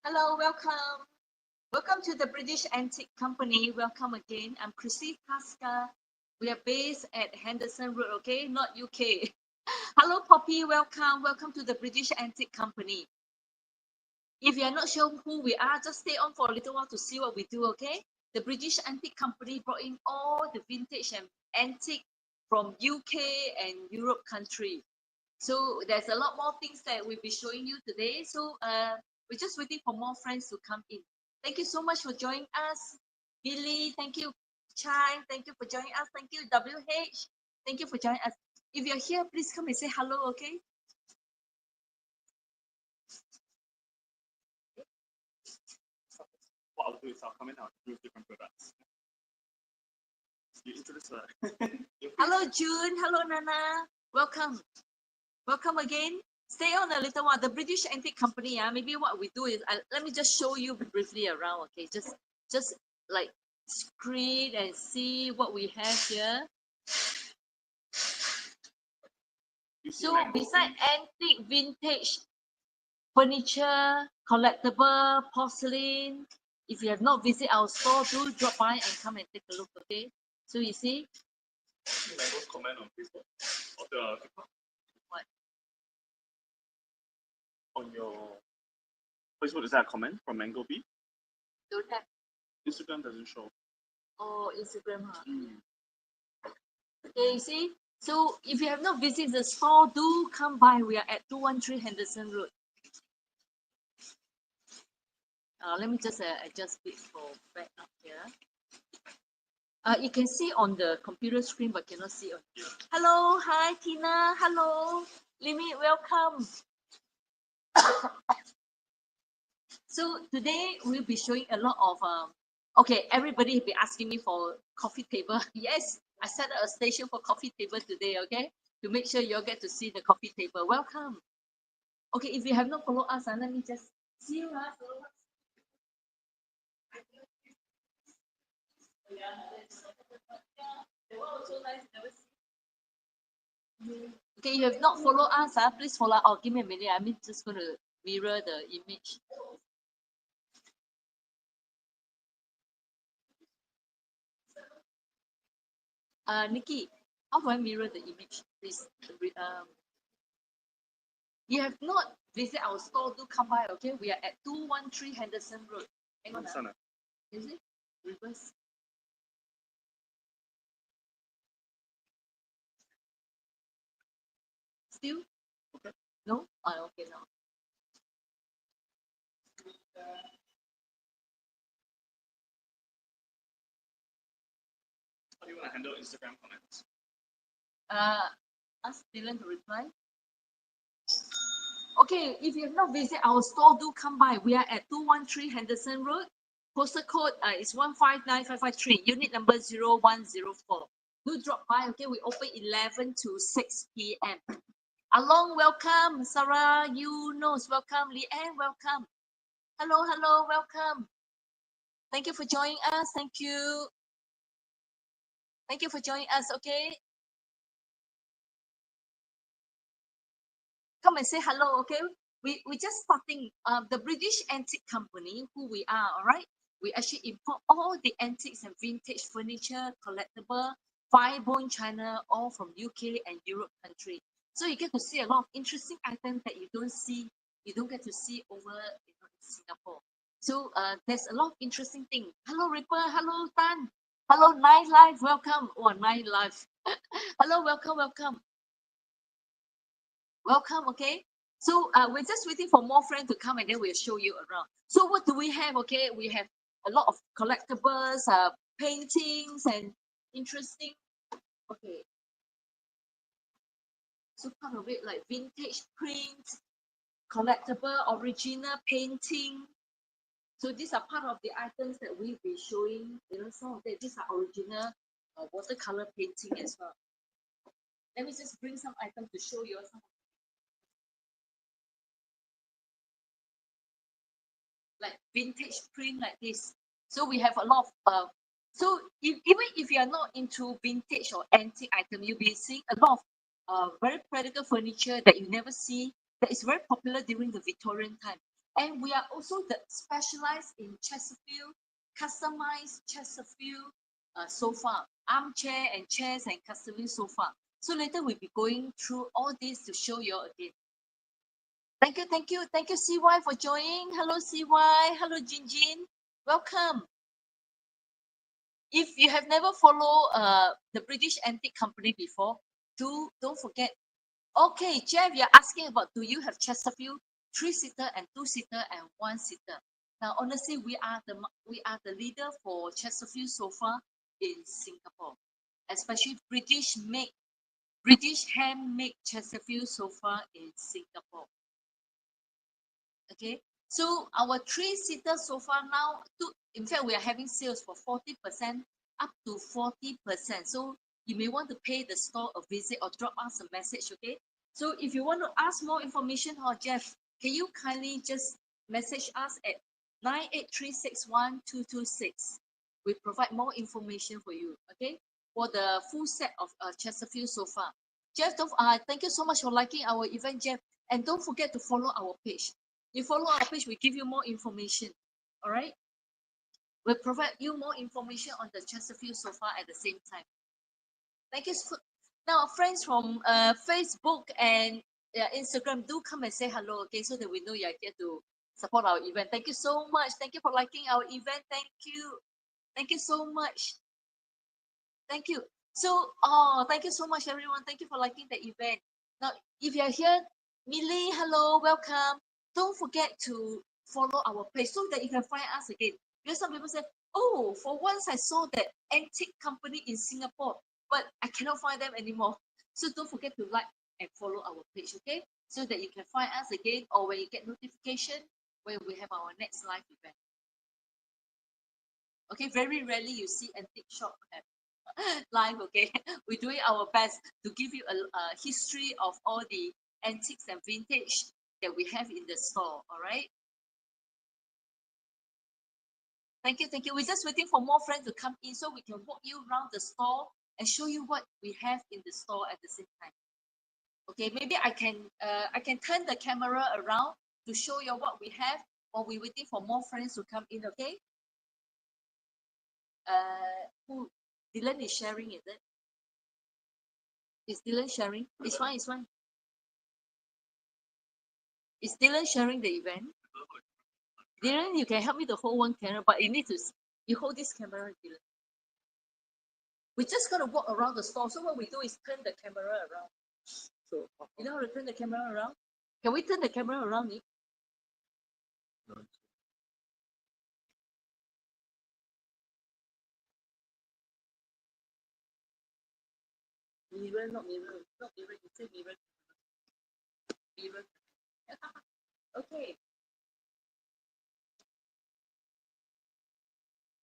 Hello, welcome. Welcome to the British Antique Company. Welcome again. I'm Chrissy Pasca. We are based at Henderson Road, okay? Not UK. Hello, Poppy. Welcome. Welcome to the British Antique Company. If you are not sure who we are, just stay on for a little while to see what we do, okay? The British Antique Company brought in all the vintage and antique from UK and Europe country. So there's a lot more things that we'll be showing you today. So we're just waiting for more friends to come in. Thank you so much for joining us. Billy, thank you. Chai, thank you for joining us. Thank you, WH. Thank you for joining us. If you're here, please come and say hello, okay? What I'll do is I'll come in and use different products. You introduce her. Hello, June. Hello, Nana. Welcome. Welcome again. Stay on a little while. The British Antique Company, maybe what we do is, let me just show you briefly around, okay? Just like screen and see what we have here. So beside antique, vintage, furniture, collectible, porcelain, if you have not visited our store, do drop by and come and take a look, okay? So you see? Mango's comment on Facebook. Or the What? On your Facebook, is that a comment from Mango B? Don't have. Instagram doesn't show. Oh, Instagram, huh? Okay, you see? So if you have not visited the store, do come by. We are at 213 Henderson Road. Let me just adjust it for back up here. You can see on the computer screen, but cannot see on here. Hello, hi Tina. Hello, Limi. Welcome. So today we'll be showing a lot of okay, everybody will be asking me for coffee table. Yes, I set up a station for coffee table today, okay? To make sure you all get to see the coffee table. Welcome. Okay, if you have not followed us, let me just see you. Follow us. Okay, you have not followed us, please follow. Oh, give me a minute. I'm just going to mirror the image. Nikki, how do I mirror the image? Please. You have not visited our store, do come by, okay? We are at 213 Henderson Road. Hang on. Is it? Reverse. Still? Okay. No? Okay, now. How do you want to handle Instagram comments? Ask Dylan to reply. Okay, if you have not visited our store, do come by. We are at 213 Henderson Road. Postal code is 159553, unit number 0104. Do drop by, okay? We open 11 to 6 p.m. Along, welcome. Sarah, Yunus, welcome. Leanne, welcome. Hello, welcome. Thank you for joining us. Thank you. Thank you for joining us, okay? Come and say hello, okay? We just starting the British Antique Company, who we are, all right? We actually import all the antiques and vintage furniture, collectible, fine bone china, all from UK and Europe country. So you get to see a lot of interesting items that you don't get to see over in Singapore. So there's a lot of interesting things. Hello, Ripper. Hello, Tan. Hello, Nine Life. Welcome. Oh, Nine Life. Hello, welcome. Welcome, okay? So we're just waiting for more friends to come and then we'll show you around. So what do we have, okay? We have a lot of collectibles, paintings and interesting, okay. So part of it like vintage print, collectible, original painting. So these are part of the items that we'll be showing, some of them, these are original watercolor painting as well. Let me just bring some items to show you some like vintage print like this. So we have a lot of so even if you are not into vintage or antique item, you'll be seeing a lot of very practical furniture that you never see that is very popular during the Victorian time. And we are also the specialized in Chesterfield, customized Chesterfield sofa, armchair and chairs and customized sofa. So later we'll be going through all this to show you again. Thank you, thank you, thank you, CY, for joining. Hello, CY. Hello, Jinjin. Welcome. If you have never followed the British Antique Company before, don't forget. Okay, Jeff, you're asking about, do you have Chesterfield 3-seater and 2-seater and 1-seater? Now, honestly, we are the leader for Chesterfield sofa in Singapore, especially British handmade Chesterfield sofa in Singapore. Okay, so our 3-seater sofa now, in fact, we are having sales for 40% up to 40%. So you may want to pay the store a visit or drop us a message. Okay, so if you want to ask more information, or Jeff, can you kindly just message us at 983612226? We provide more information for you. Okay, for the full set of Chesterfield sofa. Jeff, thank you so much for liking our event, Jeff, and don't forget to follow our page. You follow our page, we give you more information. All right, we'll provide you more information on the Chesterfield sofa at the same time. Thank you. Now, friends from Facebook and Instagram, do come and say hello, okay, so that we know you're here to support our event. Thank you so much. Thank you for liking our event. Thank you. Thank you so much. Thank you. So, thank you so much, everyone. Thank you for liking the event. Now, if you're here, Millie, hello, welcome. Don't forget to follow our page so that you can find us again. Because some people say, oh, for once I saw that antique company in Singapore, but I cannot find them anymore. So don't forget to like and follow our page, okay? So that you can find us again, or when you get notification when we have our next live event. Okay, very rarely you see antique shop have live, okay? We're doing our best to give you a history of all the antiques and vintage that we have in the store, all right? Thank you, thank you. We're just waiting for more friends to come in so we can walk you around the store and show you what we have in the store at the same time. Okay, maybe I can turn the camera around to show you what we have while we're waiting for more friends to come in, okay? Who Dylan is sharing, is it? Is Dylan sharing? It's fine, it's fine. Is Dylan sharing the event? Dylan, you can help me to hold one camera, but you hold this camera, Dylan. We're just gonna walk around the store. So what we do is turn the camera around. So you know how to turn the camera around? Can we turn the camera around, Nick? No. Mirror, not mirror. Not mirror, you say mirror. Mirror. Okay.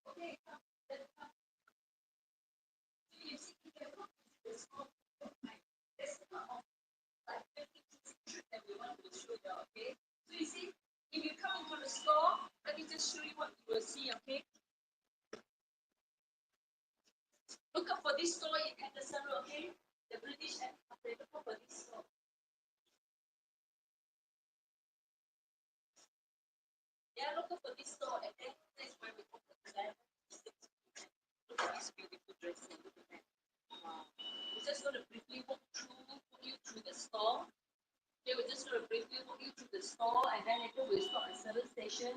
Okay. So you see, you can look at this one. There's a lot of like 50 pieces that we want to show you, okay? So you see, if you come into the store, let me just show you what you will see, okay? Look up for this store in Henderson Road, okay? The British and look up for this store. Yeah, look up for this store, and then that's where we open the land. Look at this beautiful dress. Look at that. Wow. We're just going to briefly walk you through the store. Okay, we're just going to briefly walk you through the store, and then later we'll stop at service station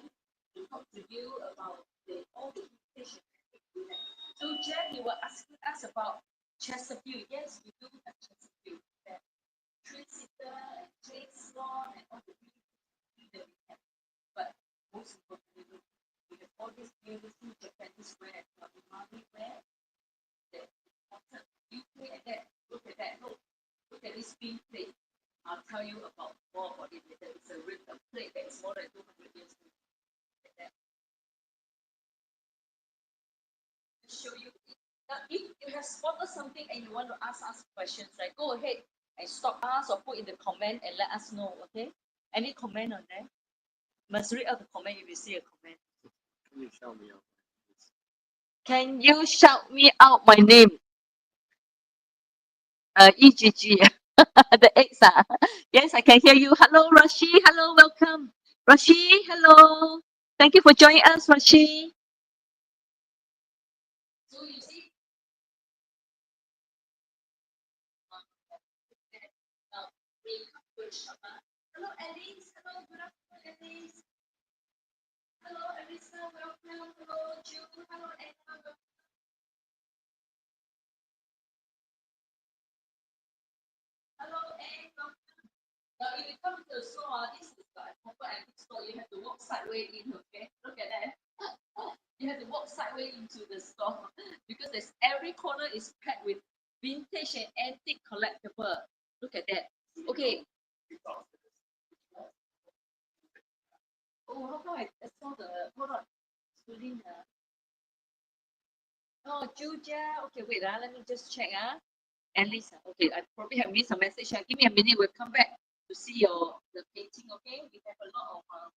to talk to you about all the information we have. So, Jen, you were asking us about Chesterfield. Yes, we do have Chesterfield. 3-seater, trade salon, and all the things that we have. But most importantly, we have all these beautiful Japanese wear, Umami wear, that imported UK, and that. Look at that. Look at this pin plate. I'll tell you more about it later. It's a plate that is more than 200 years old. Look at that. To show you. Now, if you have spotted something and you want to ask us questions, right, go ahead and stop us or put in the comment and let us know, okay? Any comment on that? Must read out the comment if you see a comment. Can you shout me out? Can you shout me out my name? EGG. The X. Yes, I can hear you. Hello, Rashi. Hello, welcome. Rashi, hello. Thank you for joining us, Rashi. So you see, makeup workshop. Hello, Alice. Hello, good afternoon, Alice. Hello, Elisa. Welcome. Hello, Jude. Hello, Anna. Hello, Anne. Welcome. Now, if you come to the store, this is the proper antique store. You have to walk sideways in, okay? Look at that. You have to walk sideways into the store because there's every corner is packed with vintage and antique collectible. Look at that. Okay. Oh, how come I saw the hold on. Excluding the oh Julia. Okay, wait, let me just check. At least okay, I probably have missed a message. Give me a minute, we'll come back to see your the painting, okay? We have a lot of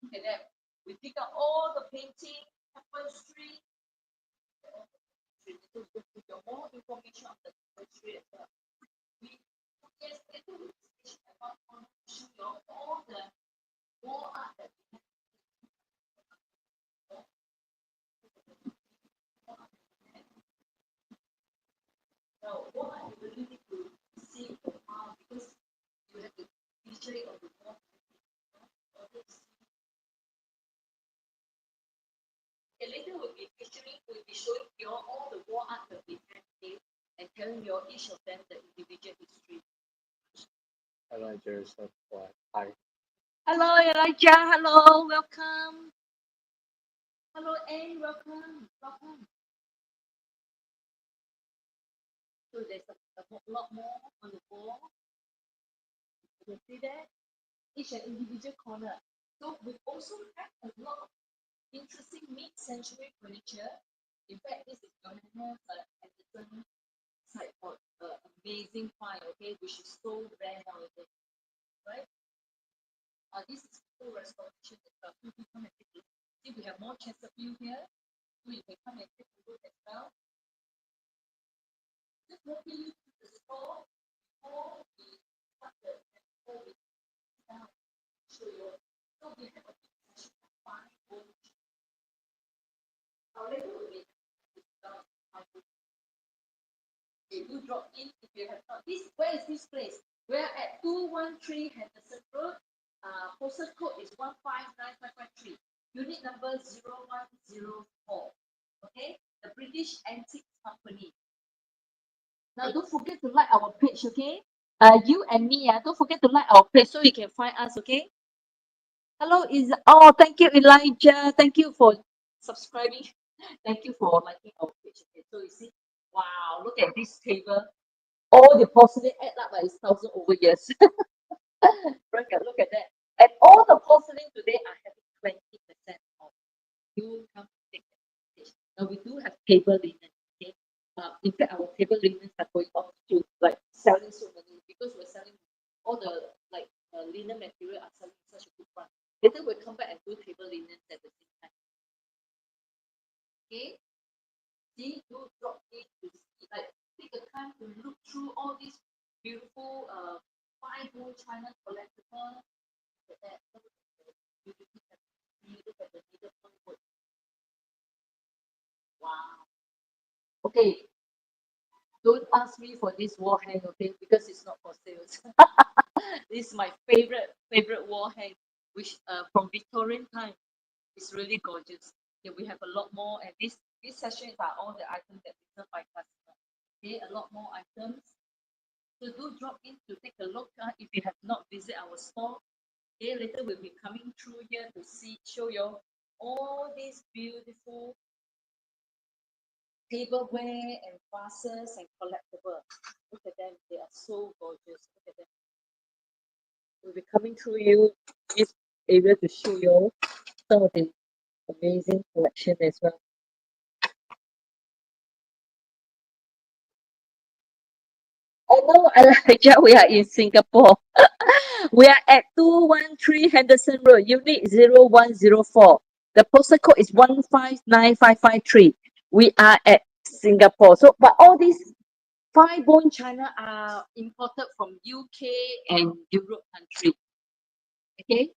look at that. We pick up all the painting, tapestry. To get more information on the tapestry as well. We yes, later we discuss about show you all the wall art that we have. Now, what I really need to see because you have to feature it on the wall. Okay, later we'll be showing you all the wall art that we have here and telling you each of them the individual history. Hello, Joseph. Hi. Hello, Elijah. Hello, welcome. Hello, Anne. Welcome. Welcome. So there's a lot more on the wall. You can see that each an individual corner. So we also have a lot of interesting mid-century furniture. In fact, this is Johanna's Anderson site for amazing find, okay, which is so rare nowadays, right? This is full restoration as well. So you come and take a look. See, we have more Chesterfield here, so you can come and take a look as well. Just walking you to the store before we start before we start show you. So we have a big section of fine gold. However, we have if you drop in, if you have not, where is this place? We're at 213 Henderson Road. Postal code is 159553. Unit number 0104. Okay, the British Antiques Company. Now, don't forget to like our page, okay? You and me, don't forget to like our page so you can find us, okay? Hello, thank you, Elijah. Thank you for subscribing. Thank you for liking our page. Okay, so you see, wow, look at this table. All the porcelain add up by 1,000 over years. Look at that. And all the porcelain today are having 20% off. You come take advantage. Now we do have table linen. Okay. In fact, our table linens are going off to like selling so many because we're selling all the like linen material are selling such a good one. Later we'll come back and do table linens at the same time. Okay. See, do drop in to see, like take the time to look through all these beautiful fine gold China collectible. Look at that. You look at the needlepoint work. Wow. Okay. Don't ask me for this wall hang, okay? Because it's not for sales. This is my favorite wall hang, which from Victorian time. It's really gorgeous. Okay, we have a lot more, and these sessions are all the items that we serve by customer. Okay, a lot more items. So do drop in to take a look if you have not visited our store. Okay, later we'll be coming through here to show you all these beautiful tableware and vases and collectible. Look at them, they are so gorgeous. Look at them. We'll be coming through you this area to show you some of the amazing collection as well. Although Elijah, we are in Singapore. We are at 213 Henderson Road, Unit 0104. The postal code is 159553. We are at Singapore. So, but all these fine bone china are imported from UK and Europe country. Okay.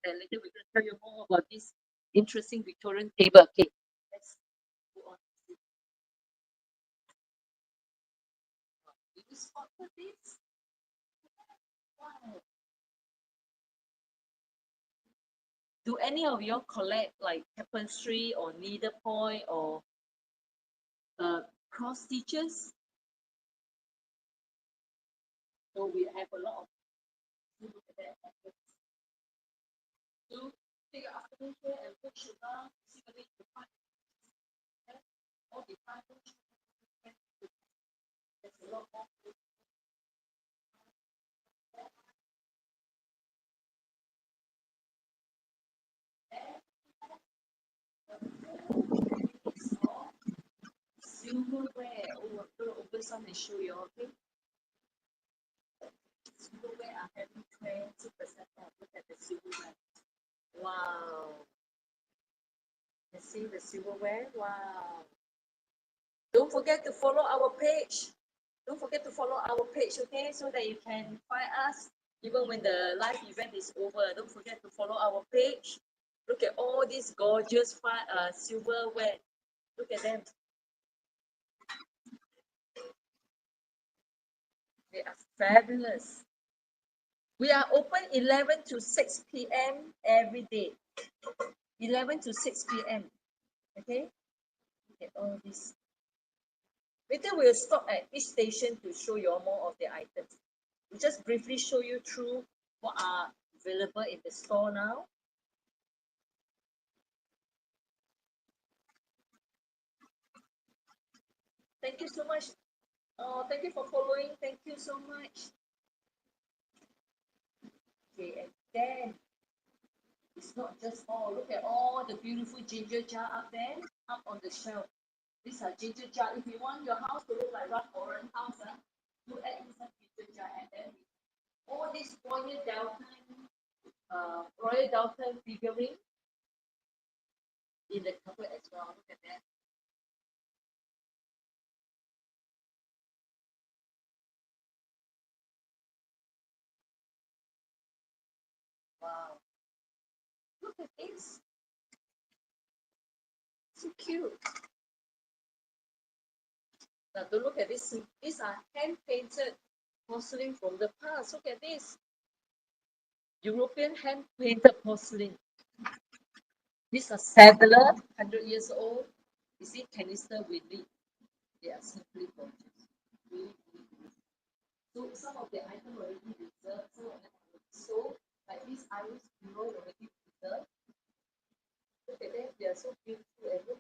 that. Later we're going to tell you more about this interesting Victorian table. Okay, let's go on. Do you spot this? Wow. Do any of you collect like tapestry or needlepoint or cross stitches? So we have a lot of look at that. So take your afternoon here and put sugar, see whether you can find all the time. There's a lot more. Silverware. Oh, I'm going to open some and show you, okay? Silverware are having 20% off. Look at the silverware. Wow. You see the silverware? Wow. Don't forget to follow our page. Don't forget to follow our page, okay? So that you can find us even when the live event is over. Don't forget to follow our page. Look at all these gorgeous silverware. Look at them. They are fabulous. We are open 11 to 6 p.m. every day. 11 to 6 p.m. Okay? Look at all this. Later we'll stop at each station to show you more of the items. We'll just briefly show you through what are available in the store now. Thank you so much. Thank you for following. Thank you so much. Okay, and then it's not just all. Look at all the beautiful ginger jar up there, up on the shelf. These are ginger jar. If you want your house to look like Ralph Lauren house, you add in some ginger jar, and then all this Royal Dalton figurine in the cupboard as well. Look at that. Wow. Look at this. So cute. Now to look at this. These are hand painted porcelain from the past. Look at this. European hand painted porcelain. These are saddler, 100 years old. You see canister with lid. They are simply gorgeous. Really, really beautiful. So some of the items already reserved, some of them already sold. Like this Irish bureau already reserved. Look at them, they are so beautiful and look.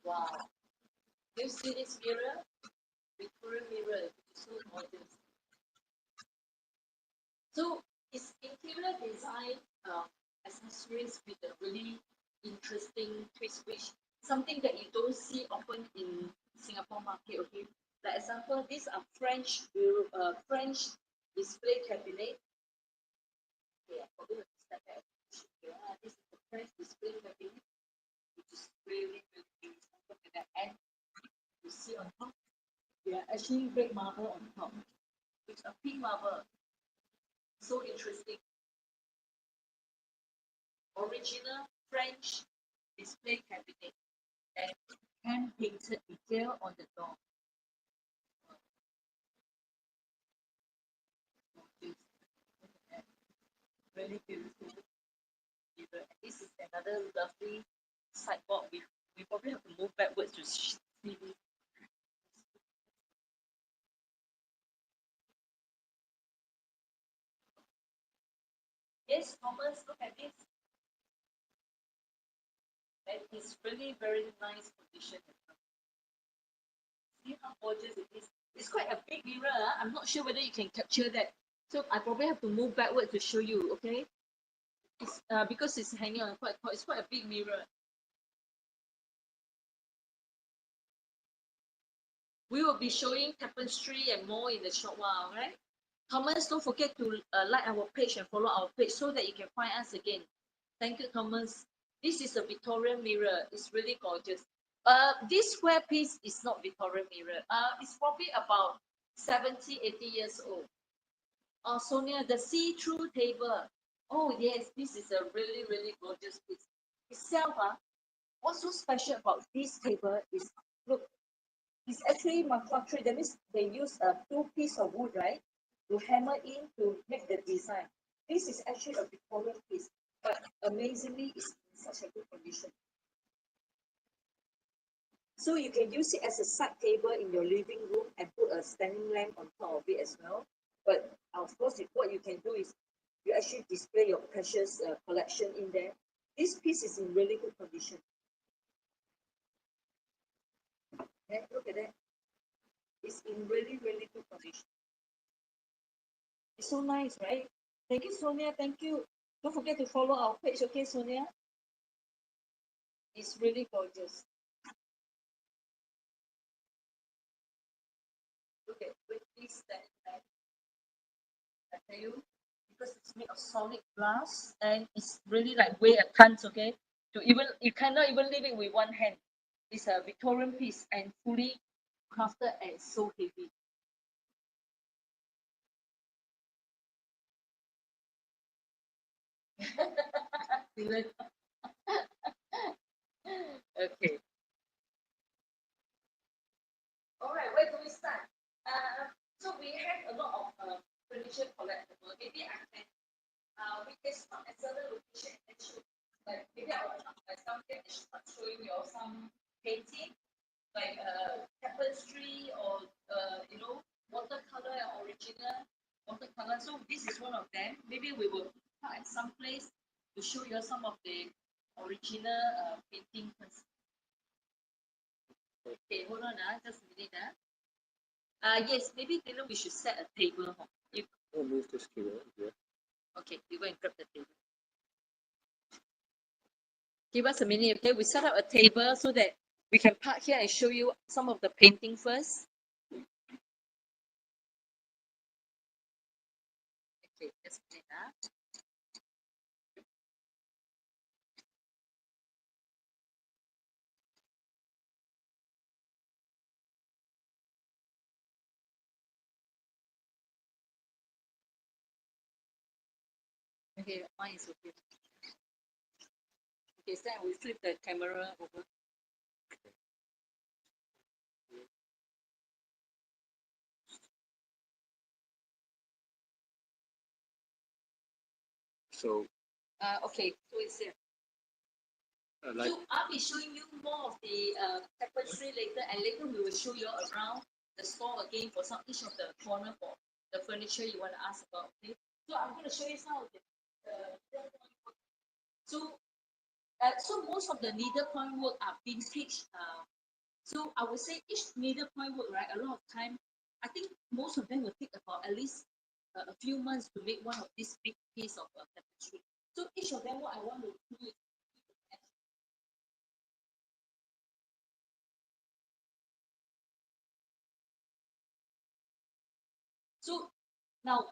Wow. Do you see this mirror? Victoria mirror, which is so gorgeous. So it's interior design accessories with a really interesting twist, which something that you don't see often in Singapore market. Okay, like example, these are French display cabinet. Okay, I'm going to step back. This is the French display cabinet, which is really, really beautiful. Look at that, and you see on top, they are actually red marble on top. It's a pink marble. So interesting. Original French display cabinet and hand painted detail on the door. Really beautiful. This is another lovely sideboard. We probably have to move backwards to see this. Yes, Thomas, look at this. And it's really very nice condition. See how gorgeous it is. It's quite a big mirror. I'm not sure whether you can capture that. So I probably have to move backward to show you, okay? It's because it's hanging on it's quite a big mirror. We will be showing tapestry and more in a short while, right? Thomas, don't forget to like our page and follow our page so that you can find us again. Thank you, Thomas. This is a Victorian mirror. It's really gorgeous. This square piece is not Victorian mirror. It's probably about 70, 80 years old. Oh, Sonia, the see-through table. Oh, yes, this is a really, really gorgeous piece. Itself, what's so special about this table is, look, it's actually manufactured. That means they use a two piece of wood, right, to hammer in to make the design. This is actually a Victorian piece, but amazingly, it's in such a good condition. So you can use it as a side table in your living room and put a standing lamp on top of it as well. But of course, what you can do is you actually display your precious collection in there. This piece is in really good condition. Okay, look at that. It's in really, really good condition. It's so nice, right? Thank you, Sonia. Thank you. Don't forget to follow our page, okay, Sonia? It's really gorgeous. Look at this that I tell you, because it's made of solid glass and it's really like weigh a tons, okay? To even you cannot even leave it with one hand. It's a Victorian piece and fully crafted and so heavy. Okay. All right, where do we start? So we have a lot of furniture collectible. Maybe I can we can start at certain location and show. Like maybe I will myself and start showing you some painting, like tapestry or watercolor and original watercolor. So this is one of them. Maybe we will start at some place to show you some of the original painting first. Okay, hold on, just a minute. Yes, maybe we should set a table. You, I'll move this to here. okay, you go and grab the table. Give us a minute, okay? We set up a table so that we can park here and show you some of the painting first. Okay, just a minute. Okay, mine is okay. Okay, so we flip the camera over. So, Okay, so it's here. like, So I'll be showing you more of the tapestry later, and later we will show you around the store again for some each of the corner for the furniture you want to ask about. Okay, so I'm going to show you some of the. So, so most of the needlepoint work are vintage. So I would say each needlepoint work, right? A lot of time, I think most of them will take about at least a few months to make one of this big piece of tapestry. So each of them, what I want to do is so now,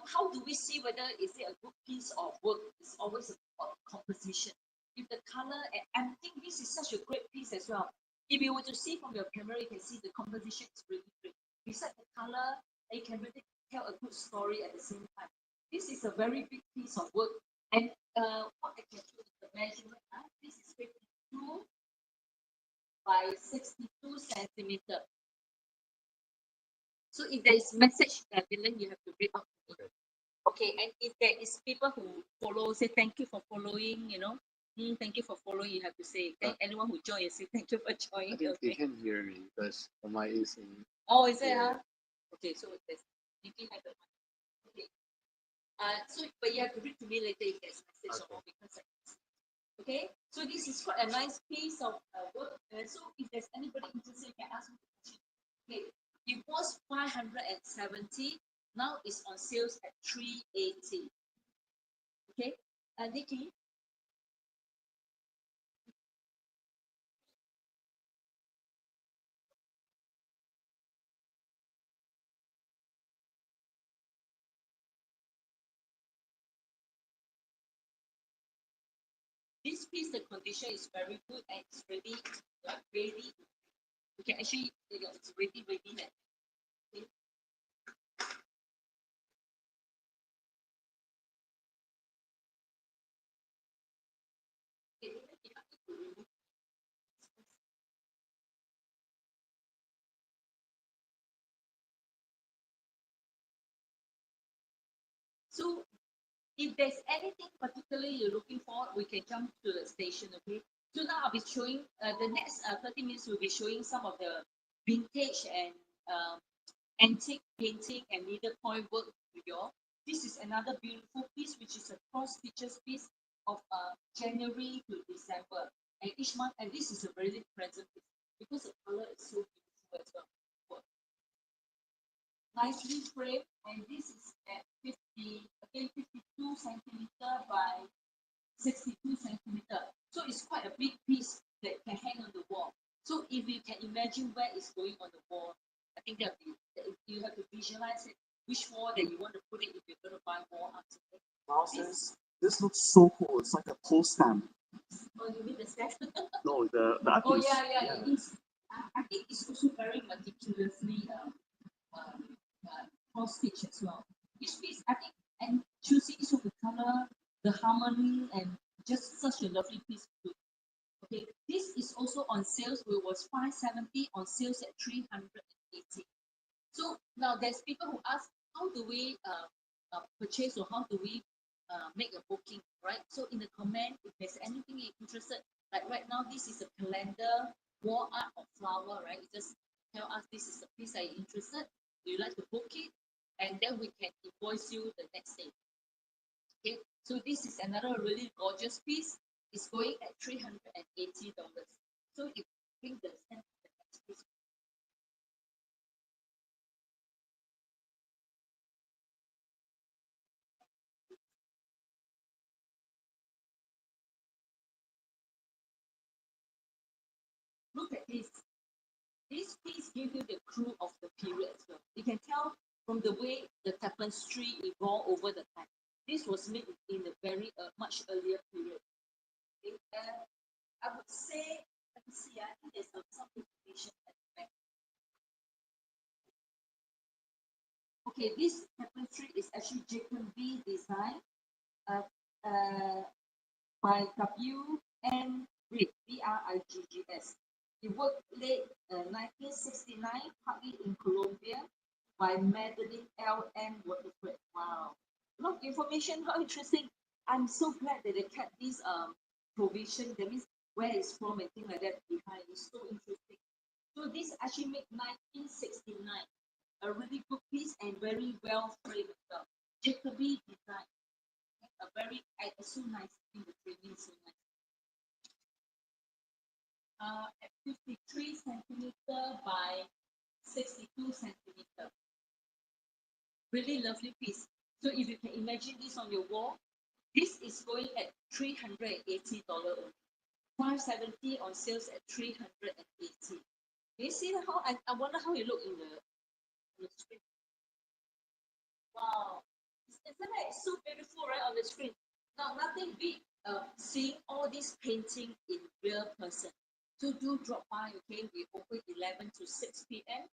how do we see whether is it a good piece of work? It's always about composition. If the color, and I think this is such a great piece as well. If you were to see from your camera, you can see the composition is really great. Besides the color, you can really tell a good story at the same time. This is a very big piece of work, and what I can show is the measurement. This is 52 by 62 centimeter. So if there is message, then you have to read out. Okay, and if there is people who follow, say thank you for following, thank you for following, you have to say, anyone who join, you say thank you for joining. I think okay. they can hear me because my ears in. Oh, is it, Yeah. Okay, so there's, maybe I don't know. Okay. So, but you have to read to me later if there's message or more because okay, so this is quite a nice piece of work. So if there's anybody interested, you can ask me the question. Okay, it was 570. Now it's on sales at 380. Okay, Nikki. This piece, the condition is very good and it's ready, ready. You can actually, it's ready, okay. So if there's anything particularly you're looking for, we can jump to the station, okay? So now I'll be showing, the next 30 minutes, we'll be showing some of the vintage and antique painting and needlepoint work to you all. This is another beautiful piece, which is a cross stitches piece of January to December. And each month, and this is a very present piece because the color is so beautiful as well. Nicely framed, and this is at 52 centimeter by 62 centimeter. So it's quite a big piece that can hang on the wall. So if you can imagine where it's going on the wall, I think that you have to visualize it, which wall that you want to put it if you're going to buy wall art. Wow, this looks so cool. It's like a post stamp. Oh, you mean the stamp? No, the art Oh, piece. yeah, it is. I think it's also very meticulously cross stitch as well. Each piece, I think, and choosing each of the color, the harmony, and just such a lovely piece. Okay, this is also on sales. It was $570 on sales at $380. So now there's people who ask, how do we purchase, or how do we make a booking, right? So in the comment, if there's anything you're interested, like right now, this is a calendar wall art of flower, right? You just tell us this is the piece that you're interested. Do you like to book it? And then we can invoice you the next day. Okay, so this is another really gorgeous piece. It's going at $380. So if you bring the next piece. Look at this. This piece gives you the clue of the period as well. You can tell from the way the tapestry evolved over the time. This was made in a very much earlier period. Okay? I would say, let me see, I think there's some information at the back. Okay, this tapestry is actually Jacob B design uh, by W.N. Briggs. He worked late 1969, partly in Colombia, by Madeline L.M. Waterford. Wow. A lot of information, how interesting. I'm so glad that they kept this provision, that means where it's from and things like that behind. It's so interesting. So this actually made 1969. A really good piece and very well framed as well. Jacoby design. A very, it's so nice in the framing, so nice. At 53 centimeter by 62 centimeter. Really lovely piece. So if you can imagine this on your wall, this is going at $380 only. $570 on sales at $380. You see how I wonder how you look in the screen. Wow, isn't that so beautiful, right, on the screen? Now, nothing beat seeing all this painting in real person. So do drop by, okay? We open 11 to 6 p.m.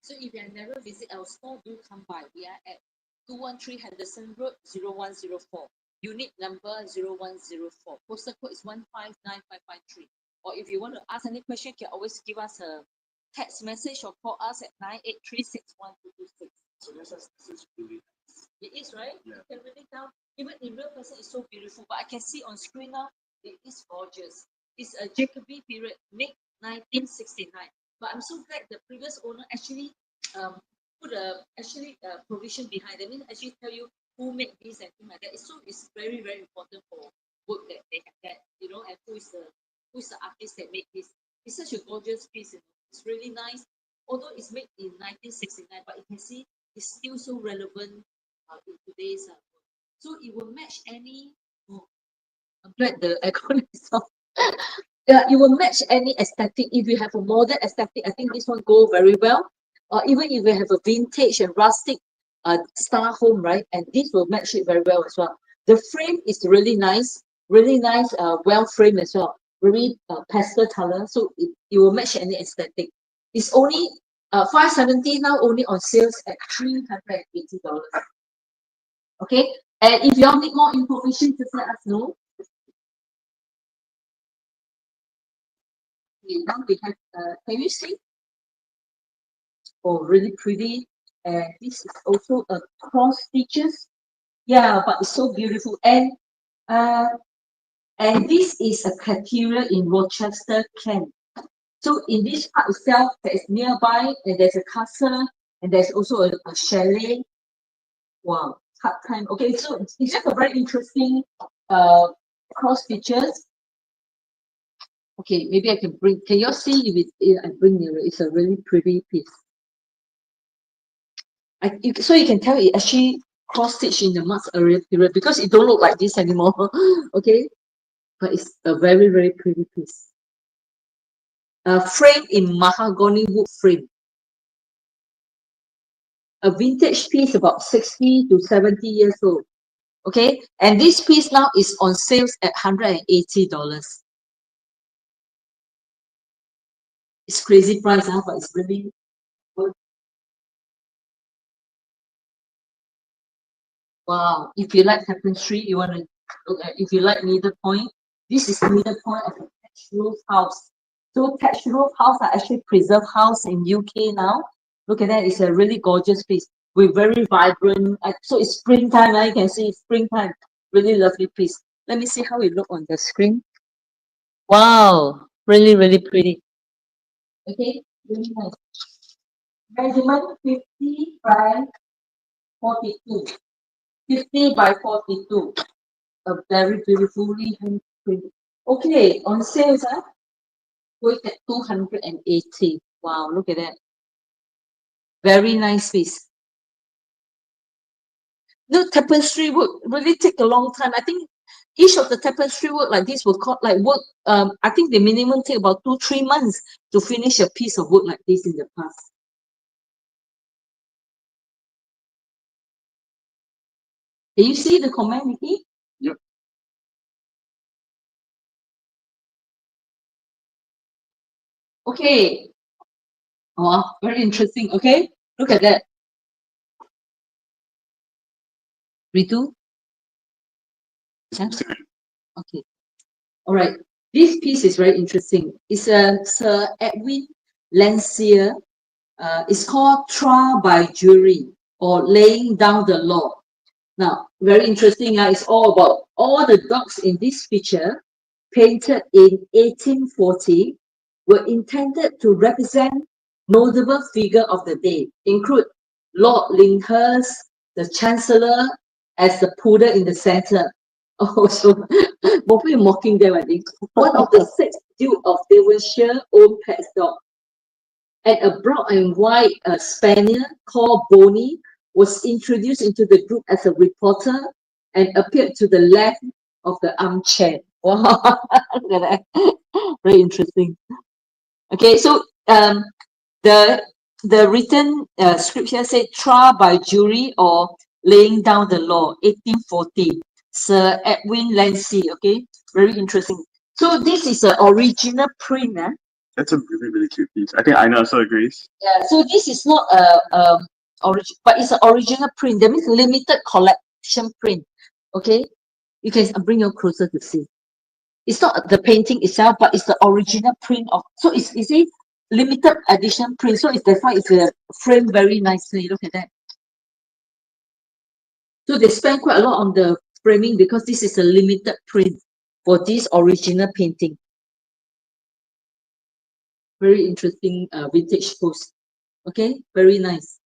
So if you have never visited our store, do come by. We are at 213 Henderson Road, 0104. Unit number 0104. Postal code is 159553. Or if you want to ask any question, you can always give us a text message or call us at 9836126. So this is really nice. It is, right? Yeah. You can really tell. Even in real person, it's so beautiful. But I can see on screen now, it is gorgeous. It's a Jacoby period, made 1969. But I'm so glad the previous owner actually put a provision behind them. I mean, actually tell you who made this and things like that. It's very, very important for work that they have that, and who is the artist that made this. It's such a gorgeous piece, It's really nice. Although it's made in 1969, but you can see it's still so relevant in today's world. So it will match any. Oh, I'm glad the aircon is off. Yeah, it will match any aesthetic. If you have a modern aesthetic, I think this one go very well. Or even if you have a vintage and rustic star home, right? And this will match it very well as well. The frame is really nice, well framed as well. Very pastel color, so it will match any aesthetic. It's only $570 now, only on sales at $380. Okay, and if you all need more information, just let us know. Okay, now we have, can you see? Oh, really pretty. And this is also a cross stitches. Yeah, but it's so beautiful. Uh, and this is a cathedral in Rochester, Kent. So in this part itself, there's nearby, and there's a castle, and there's also a chalet. Wow, part time. Okay, so it's just a very interesting uh cross stitches. Okay, maybe I can bring. Can you see if I bring nearer? It's a really pretty piece. So you can tell it actually cross stitch in the March area period because it don't look like this anymore. Okay, but it's a very very pretty piece. Frame in mahogany wood frame. A vintage piece about 60 to 70 years old. Okay, and this piece now is on sales at $180. It's crazy price, huh? But it's really worth. Wow. If you like tapestry, you want to look at, if you like needlepoint, this is needlepoint of a thatched roof house. So thatched roof house are actually preserved house in UK now. Look at that, it's a really gorgeous piece with very vibrant, so it's springtime, you can see it's springtime. Really lovely piece. Let me see how it look on the screen. Wow, really, really pretty. Okay, really nice. Measurement 50 by 42. 50 by 42. A very beautifully hand printed. Okay, on sales, going at 280. Wow, look at that. Very nice piece. The tapestry work really take a long time. I think each of the tapestry work like this will cost like work. I think the minimum take about 2-3 months to finish a piece of work like this in the past. Can you see the comment, Nikki? Yep. Okay. Oh, very interesting. Okay, look at that. Ritu? Yeah? Okay. All right. This piece is very interesting. It's a Sir Edwin Landseer. It's called Trial by Jury or Laying Down the Law. Now, very interesting. It's all about all the dogs in this picture, painted in 1840, were intended to represent notable figure of the day, include Lord Lyndhurst, the Chancellor, as the poodle in the center. Oh, so probably mocking them, I think. One of the 6th Duke of Devonshire owned pet dog. And a brown and white spaniel called Bonnie was introduced into the group as a reporter and appeared to the left of the armchair. Wow, look at that. Very interesting. Okay, so the written script here said trial by jury or laying down the law, 1840. Sir Edwin Landseer. Okay, very interesting. So this is an original print. That's a really, really cute piece. I think Aina also agrees. Yeah, so this is not a origin, but it's an original print. That means limited collection print. Okay, you can bring your closer to see. It's not the painting itself, but it's the original print of. So it's a limited edition print. So it's that's why it's a frame very nicely. Look at that. So they spend quite a lot on the framing because this is a limited print for this original painting. Very interesting vintage post. Okay, very nice.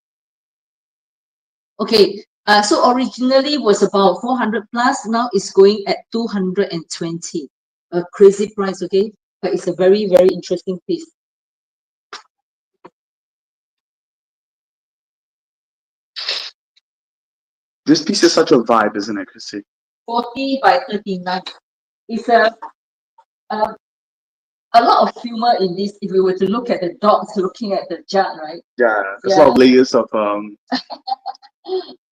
Okay, so originally was about 400 plus. Now it's going at 220. A crazy price, okay? But it's a very, very interesting piece. This piece is such a vibe, isn't it, Chrissy? 40 by 39. It's a, a lot of humor in this. If we were to look at the dogs looking at the jug, right? Yeah, there's a lot of layers of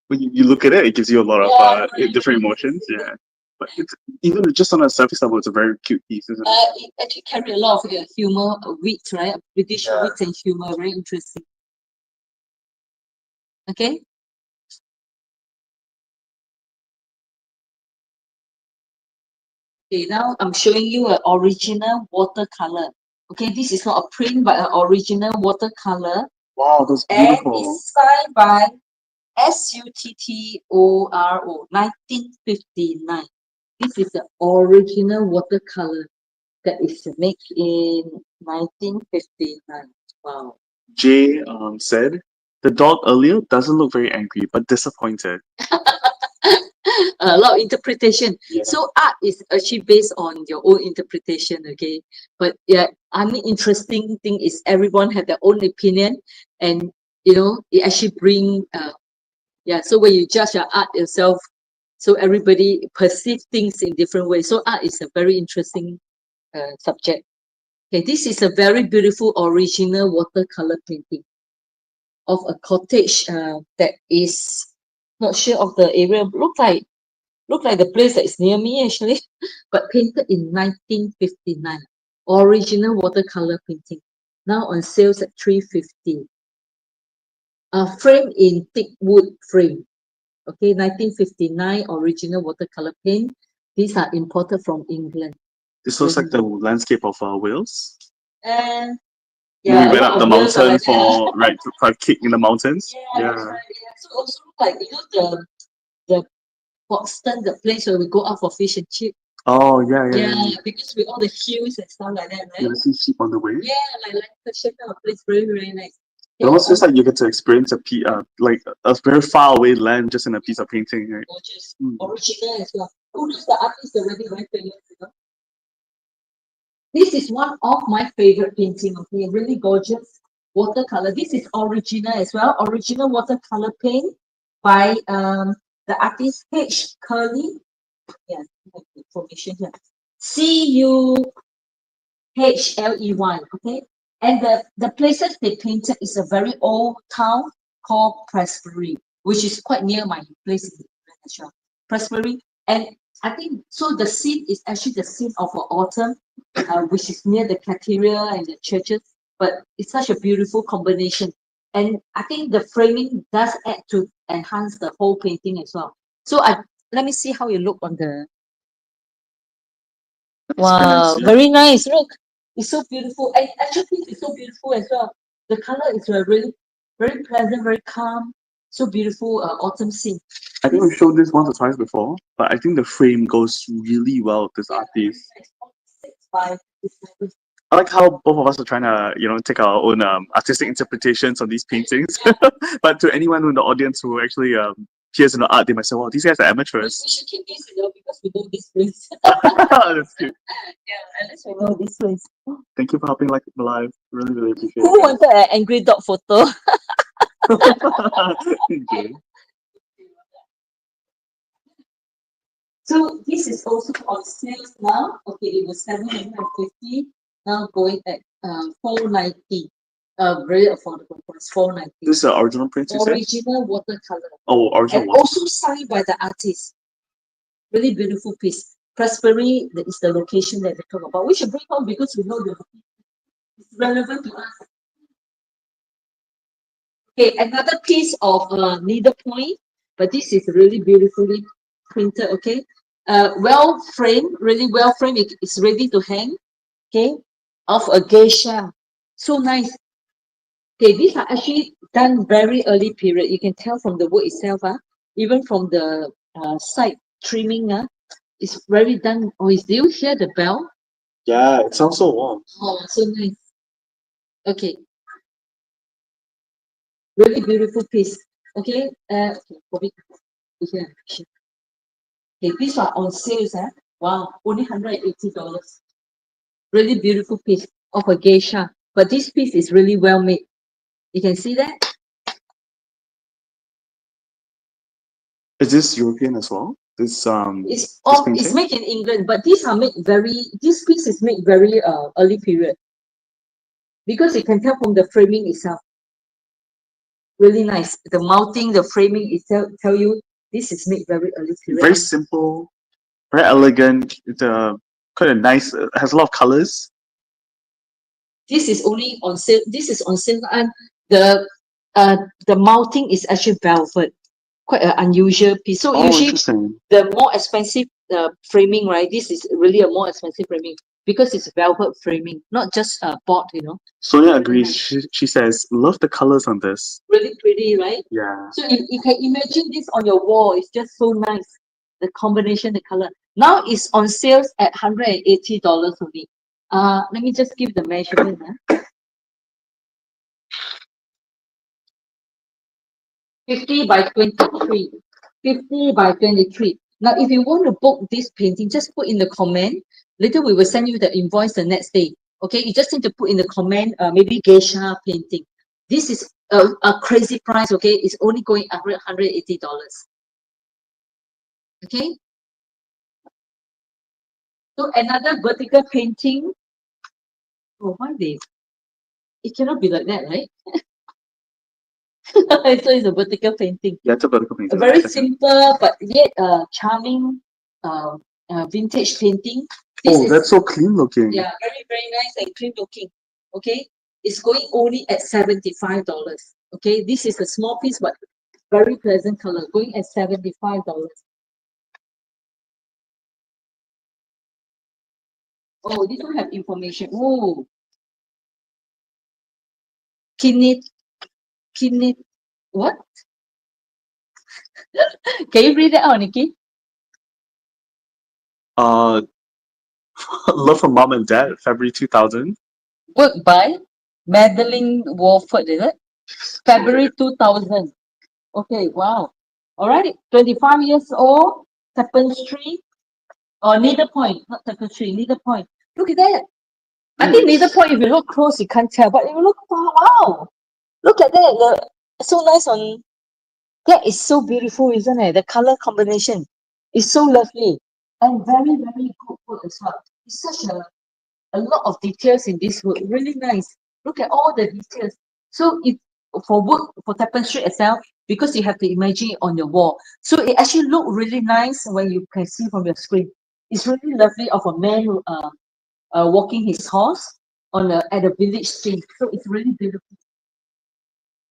when you look at it, it gives you a lot of different emotions. Yeah, but it's even just on a surface level, it's a very cute piece, isn't it? It actually carry a lot of humor, wit, right? British wit and humor, very interesting. Okay. Okay, now I'm showing you an original watercolor. Okay, this is not a print, but an original watercolor. Wow, that's And beautiful. it's signed by Suttoro, 1959. This is the original watercolor that is made in 1959. Wow. Jay said the dog earlier doesn't look very angry, but disappointed. A lot of interpretation. Yeah. So art is actually based on your own interpretation, okay? But yeah, I mean, interesting thing is everyone have their own opinion, and it actually bring yeah. So when you judge your art yourself, so everybody perceive things in different ways. So art is a very interesting subject. Okay, this is a very beautiful original watercolor painting of a cottage that is not sure of the area. Look like the place that is near me actually, but painted in 1959. Original watercolor painting. Now on sales at 350. Frame in thick wood frame. Okay, 1959 original watercolor paint. These are imported from England. This looks like the landscape of Wales. And yeah, we went up the mountain for a kick in the mountains. Yeah. Right, yeah. So also like the Foxton, the place where we go out for fish and chip. Oh yeah. Yeah, because with all the hills and stuff like that, right? You see sheep on the way. Yeah, like Lancashire kind of place, very very nice. It almost feels like you get to experience like a very far away land just in a piece of painting, right? Gorgeous, original as well. Who knows the artist already very famous, This is one of my favorite painting. Okay, really gorgeous watercolor. This is original as well. Original watercolor paint by the artist H. Curley. Yeah, information here. Cuhley. Okay, and the places they painted is a very old town called Presbury, which is quite near my place in Indonesia. Presbury, and I think so. The scene is actually the scene of autumn, which is near the cathedral and the churches. But it's such a beautiful combination, and I think the framing does add to enhance the whole painting as well. So let me see how you look on the. Wow, very nice. Look, it's so beautiful. And actually, it's so beautiful as well. The color is really very pleasant, very calm. So beautiful autumn scene. I think we've shown this once or twice before, but I think the frame goes really well with this artist. I like how both of us are trying to, take our own artistic interpretations on these paintings. But to anyone in the audience who actually hears in the art, they might say, "Wow, these guys are amateurs." We should keep this, because we know this place. That's cute. Yeah, at least we know this place. Thank you for helping like the live. Really, really appreciate Who it. wanted an angry dog photo? Okay. So this is also on sales now. Okay, it was 750. Now going at 490. Very affordable price, 490. This is the original print, you said? Original watercolor. Oh, original. And also signed by the artist. Really beautiful piece. Presbury is the location that they talk about. We should bring home because we know the location. It's relevant to us. Okay, another piece of needlepoint, but this is really beautifully printed. Okay, well framed, really well framed. It's ready to hang. Okay, of a geisha. So nice. Okay, these are actually done very early period. You can tell from the wood itself, even from the side trimming, it's very done. Oh, do you hear the bell? Yeah, it sounds so warm. Oh, so nice. Okay. Really beautiful piece. Okay, okay, these are on sales, Wow, only $180. Really beautiful piece of a geisha. But this piece is really well made. You can see that? Is this European as well? This It's made in England, but this piece is made very early period. Because you can tell from the framing itself. Really nice. The mounting, the framing itself tell you this is made very early period. Very simple, very elegant. It's quite a nice. Has a lot of colors. This is only on sale. This is on sale, and the mounting is actually velvet. Quite an unusual piece. So usually the more expensive framing, right? This is really a more expensive framing because it's velvet framing, not just board, Sonia agrees. She says, love the colors on this. Really pretty, right? Yeah. So you can imagine this on your wall. It's just so nice. The combination, the color. Now it's on sales at $180 only. Let me just give the measurement. 50 by 23. 50 by 23. Now, if you want to book this painting, just put in the comment. Later, we will send you the invoice the next day. Okay, you just need to put in the comment, maybe geisha painting. This is a crazy price, okay? It's only going $180. Okay? So another vertical painting. Oh, why they? It cannot be like that, right? So it's a vertical painting. Yeah, it's a vertical painting. A very simple but yet charming vintage painting. This that's so clean looking. Yeah, very, very nice and clean looking. Okay, it's going only at $75. Okay, this is a small piece but very pleasant color, going at $75. Oh, this one have information. Oh, kinit, kinit, what? Can you read it out, Nikki? Love from Mom and Dad, February 2000. Work by Madeline Wolford, is it? February 2000. Okay, wow. All right, 25 years old, tapestry, or needlepoint, not tapestry, needlepoint. Look at that. I think needlepoint, if you look close, you can't tell, but if you look far, wow. Look at that. So nice on. That is so beautiful, isn't it? The color combination is so lovely and very, very good work as well. It's such a lot of details in this work. Really nice. Look at all the details. So if for work for tapestry itself, because you have to imagine it on your wall, so it actually look really nice when you can see from your screen. It's really lovely of a man walking his horse on at a village street. So it's really beautiful.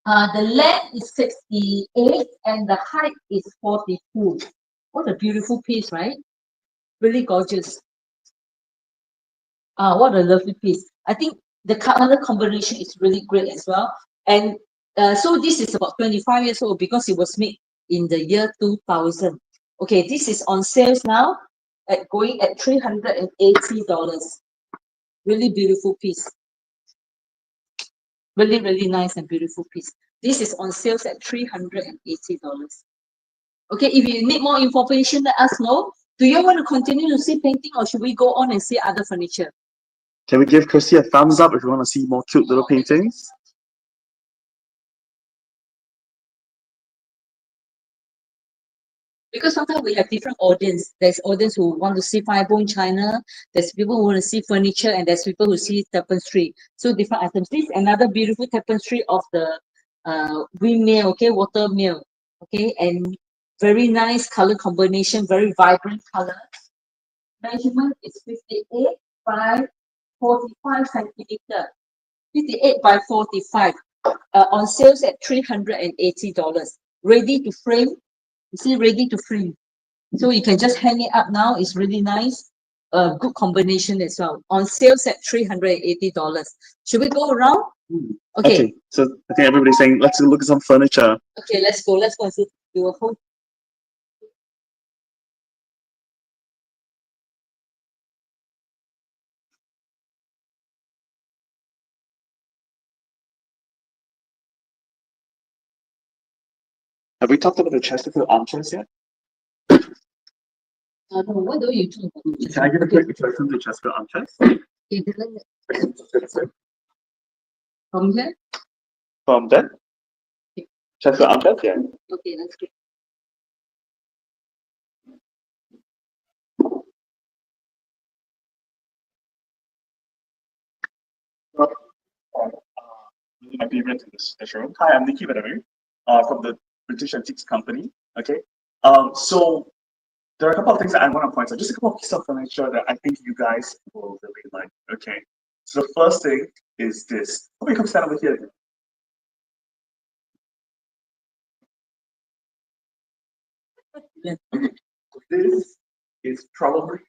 The length is 68 and the height is 42. What a beautiful piece, right? Really gorgeous. What a lovely piece. I think the color combination is really great as well. And so this is about 25 years old because it was made in the year 2000. Okay, this is on sales now at going at $380. Really beautiful piece. Really, really nice and beautiful piece. This is on sales at $380. Okay, if you need more information, let us know. Do you want to continue to see painting or should we go on and see other furniture? Can we give Chrissy a thumbs up if you want to see more cute little paintings? Because sometimes we have different audience. There's audience who want to see firebone china. There's people who want to see furniture, and there's people who see tapestry. So different items. This is another beautiful tapestry of the windmill, okay, water mill, okay, and very nice color combination, very vibrant color. Measurement is 58 by 45 centimeter. 58 by 45. On sales at $380. Ready to frame. You see, ready to frame. So you can just hang it up now. It's really nice. Good combination as well. On sales at $380. Should we go around? Okay. So I think everybody's saying, let's look at some furniture. Okay, let's go. Let's go and see. You will hold. Have we talked about the Chesterfield armchairs yet? No, why don't you talk about it? Can I give a quick introduction to the Chesterfield armchairs? Okay, from here? From there? Chesterfield armchairs, yeah. Okay, that's good. My favorite in this room. Hi, I'm Nikki, by the way, from the British Antiques Company. Okay. So there are a couple of things that I want to point out. Just a couple of pieces of furniture that I think you guys will really like. Okay. So the first thing is this. Let me come stand over here. This is probably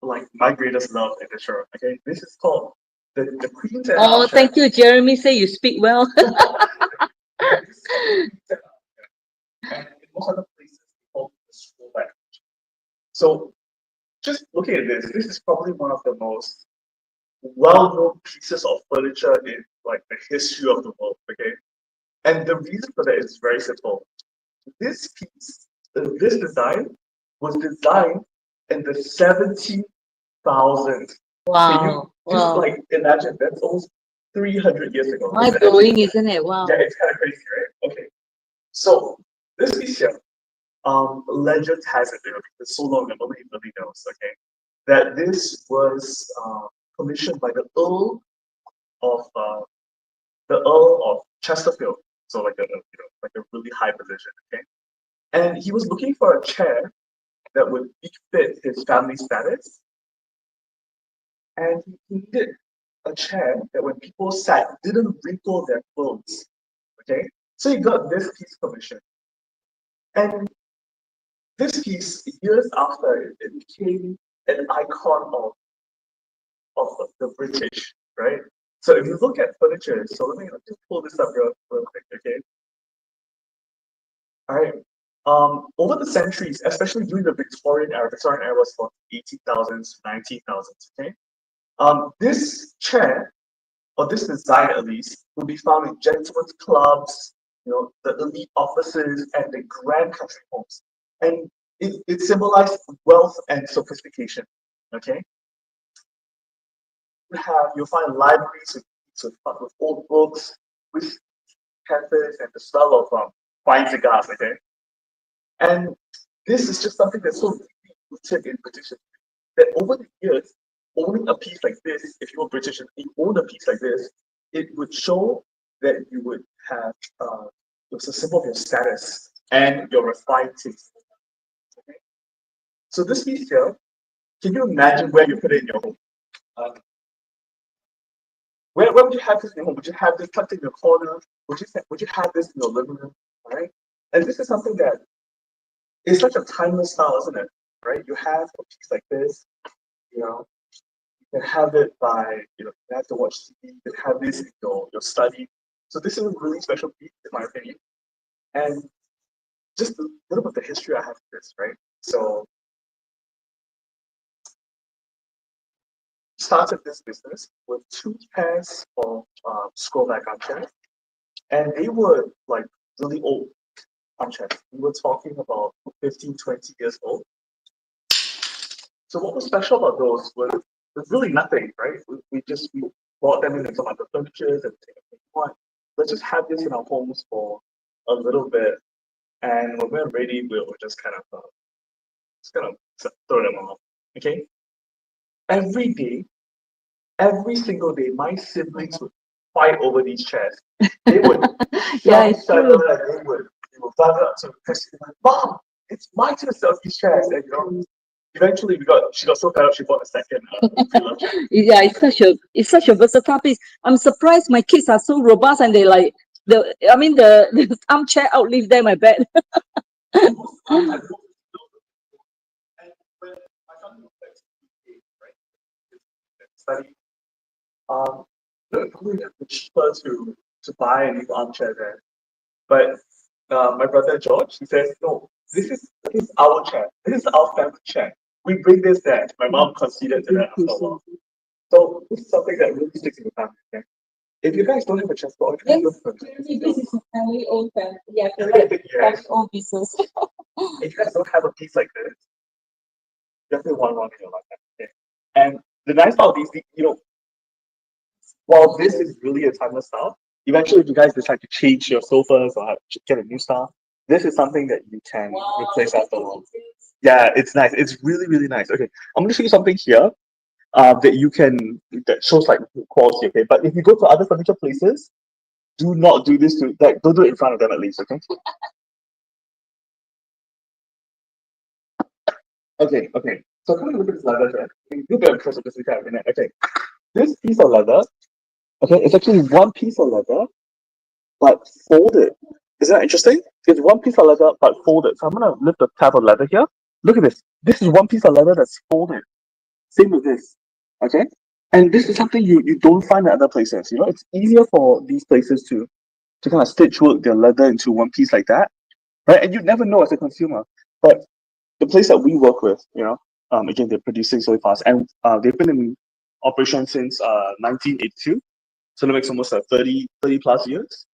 like my greatest love in the show. Okay, this is called the Queen's and Oh, Armchair. thank you, Jeremy. Say you speak well. Okay, this is called the Queen's and Armchair, and in most other places they call it the scroll back. So just looking at this is probably one of the most well-known pieces of furniture in like the history of the world. Okay, and the reason for that is very simple. This piece, this design was designed in the 17,000. Can you Wow, just wow. like imagine that's almost 300 years ago? Mind blowing, isn't it? Wow. Yeah, it's kind of crazy, right? Okay, so this piece here, legend has it, it's so long that nobody really knows, okay, that this was commissioned by of uh, the Earl of Chesterfield, so like like a really high position, okay, and he was looking for a chair that would befit his family status, and he needed a chair that when people sat didn't wrinkle their clothes. Okay, so he got this piece commissioned, and this piece years after it became an icon of the British, right? So if you look at furniture, so let me just pull this up real quick, okay? All right. Over the centuries, especially during the Victorian era was from 18,000s to 19,000s, okay? This chair, or this design at least, will be found in gentlemen's clubs, the elite offices, and the grand country homes. And it symbolized wealth and sophistication, okay? You'll find libraries with old books, with cafes, and the smell of fine cigars, okay? And this is just something that's so deeply rooted in British history that over the years, owning a piece like this, if you were British and you own a piece like this, it would show that you would have it was a symbol of your status and your refined taste. Okay? So this piece here, can you imagine where you put it in your home? Uh, where would you have this in your home? Would you have this tucked in your corner? Would you have this in your living room? All right. And this is something that is such a timeless style, isn't it? Right? You have a piece like this, you know, you can have it by, you have to watch TV, you can have this in your study. So this is a really special piece, in my opinion. And just a little bit of the history I have of this, right? So started this business with two pairs of scrollback armchairs, and they were like really old armchairs. We were talking about 15, 20 years old. So what was special about those was really nothing, right? We bought them in some other furnitures and let's just have this in our homes for a little bit, and when we're ready, we'll just kind of throw them off. Okay. Every day, every single day, my siblings would fight over these chairs. They would Yeah, shove it's each other, true. and they would bug up to Christy, like, Mom, it's my turn to sell these chairs. And eventually she got so fed up she bought a second pre-love chair. Yeah, it's such a versatile piece. I'm surprised my kids are so robust and they like the armchair outlived them, I bet. And when my family was back to the UK, right, study, um, probably have cheaper to buy a new armchair there. But my brother George, he says, no, this is our chair. This is our family chair. We bring this there. My mom conceded to that after a while. So this is something that really sticks in the family. Okay? If you guys don't have a chest or if you guys don't have a This is a family-owned family. Yeah, correct. Yes. family-owned business. If you guys don't have a piece like this, definitely one wrong in your life. Okay? And the nice part of while this is really a timeless style, eventually if you guys decide to change your sofas or get a new style, this is something that you can replace after all. Yeah, it's nice. It's really, really nice. Okay, I'm gonna show you something here that shows like quality, okay? But if you go to other furniture places, do not do this to like don't do it in front of them at least, okay? Okay. So come and look at this leather here. Look at the close of this kind of minute. Okay. This piece of leather, okay, it's actually one piece of leather but folded. Isn't that interesting? It's one piece of leather but folded. So I'm gonna lift the tab of leather here. Look at this. This is one piece of leather that's folded. Same with this. Okay? And this is something you don't find at other places. You know, it's easier for these places to kind of stitch work their leather into one piece like that. Right? And you never know as a consumer. But the place that we work with, again, they're producing so fast. And they've been in operation since 1982. So that makes almost 30 plus years.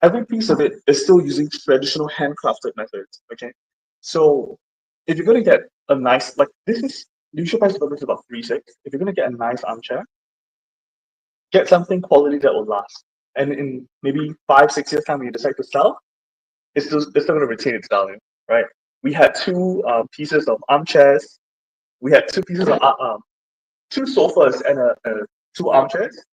Every piece of it is still using traditional handcrafted methods. Okay, so if you're gonna get a nice this is the usual price of this is about 3,600. If you're gonna get a nice armchair, get something quality that will last. And in maybe 5 6 years time, when you decide to sell, it's still gonna retain its value, right? We had two pieces of armchairs. We had two pieces of two sofas and two armchairs.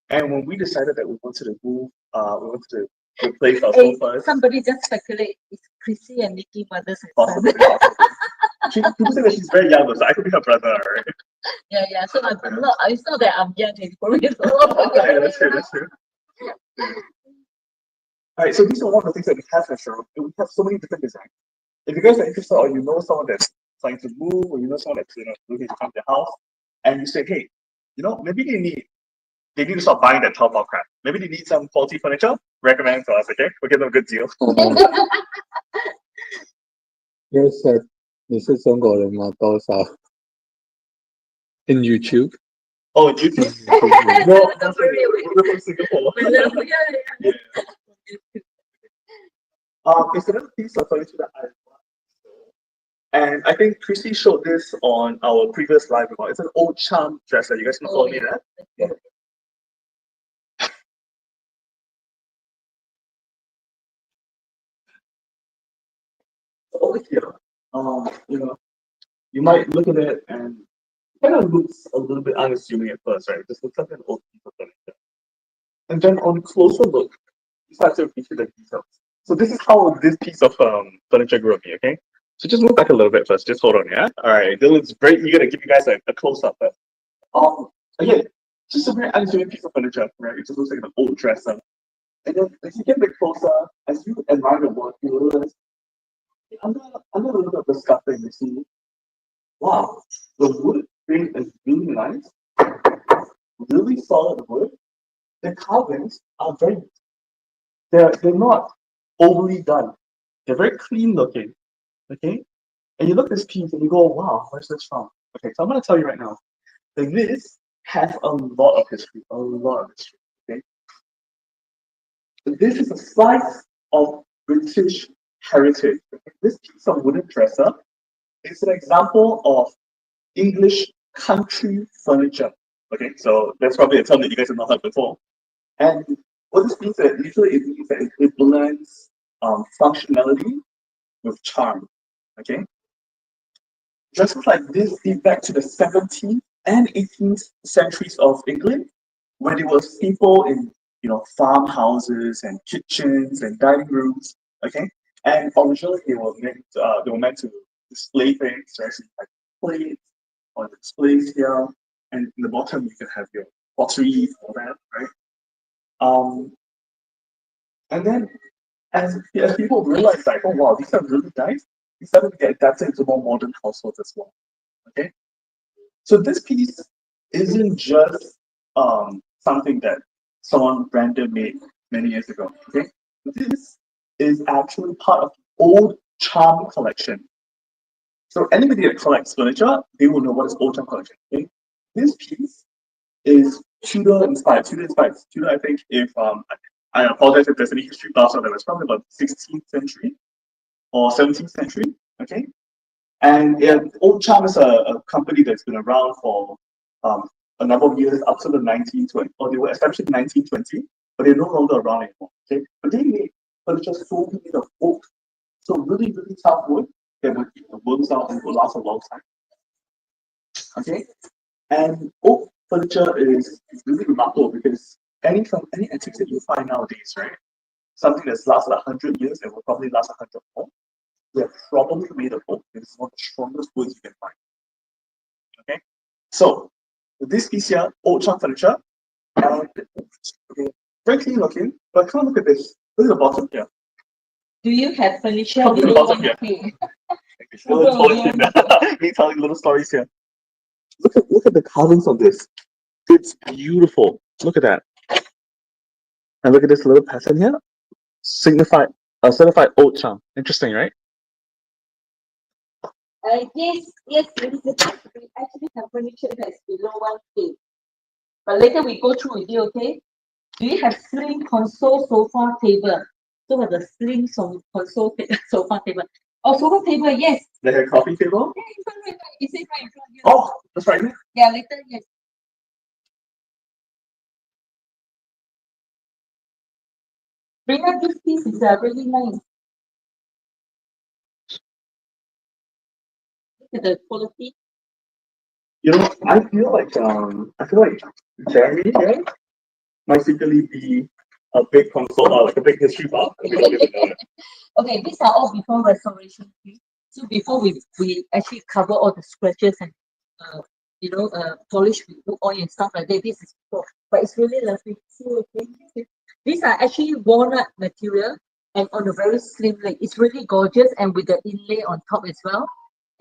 And when we decided that we wanted to move, we wanted to replace our sofas. Somebody just speculate it's Chrissy and Nikki mothers and Possibly, son. possibly. People say that she's very young, so I could be her brother, right? Yeah. So I'm not. It's not that I'm young, 24 years old. Yeah, that's true. That's true. All right, so these are one of the things that we have in the showroom. We have so many different designs. If you guys are interested, or you know someone that's trying to move, or you know someone that's looking to come to their house, and you say, hey, maybe they need to start buying that Taobao crap. Maybe they need some quality furniture. Recommend to us, okay? We'll give them a good deal. 因为你是中国人嘛，多少 in YouTube? Oh, YouTube? No, that's okay. We're from Singapore. Yeah. It's another piece of furniture that I love. And I think Christy showed this on our previous live report. It's an old charm dresser. You guys can follow me there? Yeah. Over here, you might look at it and it kind of looks a little bit unassuming at first, right? It just looks like an old piece of furniture. And then on closer look, you start to appreciate the details. So this is how this piece of furniture grew on me, okay? So just move back a little bit first. Just hold on, yeah? All right, Dylan's very eager to give you guys a close-up. But again, just a very unassuming piece of furniture, right? It just looks like an old dresser. And then as you get a bit closer, as you admire the work, you realize under a little bit of the scuffing, you see, wow, the wood frame is really nice, really solid wood. The carvings are they're not overly done. They're very clean looking, okay? And you look at this piece and you go, wow, where's this from? Okay, so I'm going to tell you right now that this has a lot of history, okay? This is a slice of British heritage. This piece of wooden dresser is an example of English country furniture. Okay, so that's probably a term that you guys have not heard before. And what this means that usually it means that it blends functionality with charm. Okay, dresses like this date back to the 17th and 18th centuries of England, where there was people in farmhouses and kitchens and dining rooms. Okay, and originally they were meant to display things, right? So like plates on displays here, and in the bottom you can have your pottery, all that, right? And then as people realize like, oh wow, these are really nice, they started to get adapted into more modern households as well. Okay, so this piece isn't just something that someone random made many years ago. Okay, this is actually part of the old charm collection. So anybody that collects furniture, they will know what is old charm collection. Okay, this piece is Tudor inspired. Tudor, I think, if I apologize if there's any history class out there, it's probably about 16th century or 17th century. Okay, and Old Charm is a company that's been around for a number of years up to the 1920s, or they were established in 1920, but they're no longer around anymore. Okay, but they made furniture so made of oak, so really, really tough wood that would keep the worms out and will last a long time. Okay, and oak furniture is really remarkable because any antiques that you find nowadays, right? Something that's lasted 100 years and will probably last 100 more. They're probably made of oak. It's one of the strongest woods you can find. Okay, so this piece here, old charm furniture, and okay, very clean looking. But come look at this. Look at the bottom here. Do you have furniture? Come to the bottom here. Me telling little stories here. Look at the carvings on this. It's beautiful. Look at that. And look at this little pattern here. Signified certified old charm. Interesting, right? Yes, yes, ladies and gentlemen, we actually have furniture that's below 1K. But later we go through with you, okay? Do you have slim console sofa table? So have the slim console sofa table. Oh, sofa table, yes. Like a coffee table? Yeah, in front, right, right. Is it right in front of you? Oh, that's right. Yeah, later, yes. Rina, this piece is really nice. Look at the quality. You know, I feel like Jeremy here might secretly be a big console, like a big history buff. And we don't even know it. Okay, these are all before restoration. Okay? So before we actually cover all the scratches and polish with wood oil and stuff like that. This is before, but it's really lovely. See, okay? These are actually walnut material and on a very slim leg. It's really gorgeous and with the inlay on top as well.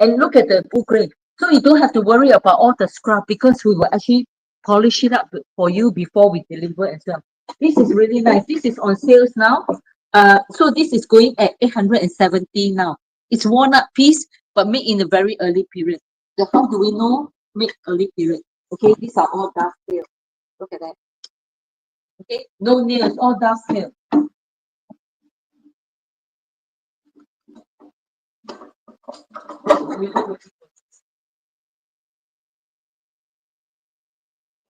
And look at the wood grain. So you don't have to worry about all the scrub because we will actually polish it up for you before we deliver as well. This is really nice. This is on sales now. So this is going at 870 now. It's walnut piece, but made in a very early period. So how do we know made early period? Okay, these are all dovetail. Look at that. Okay, no nails, all dovetail.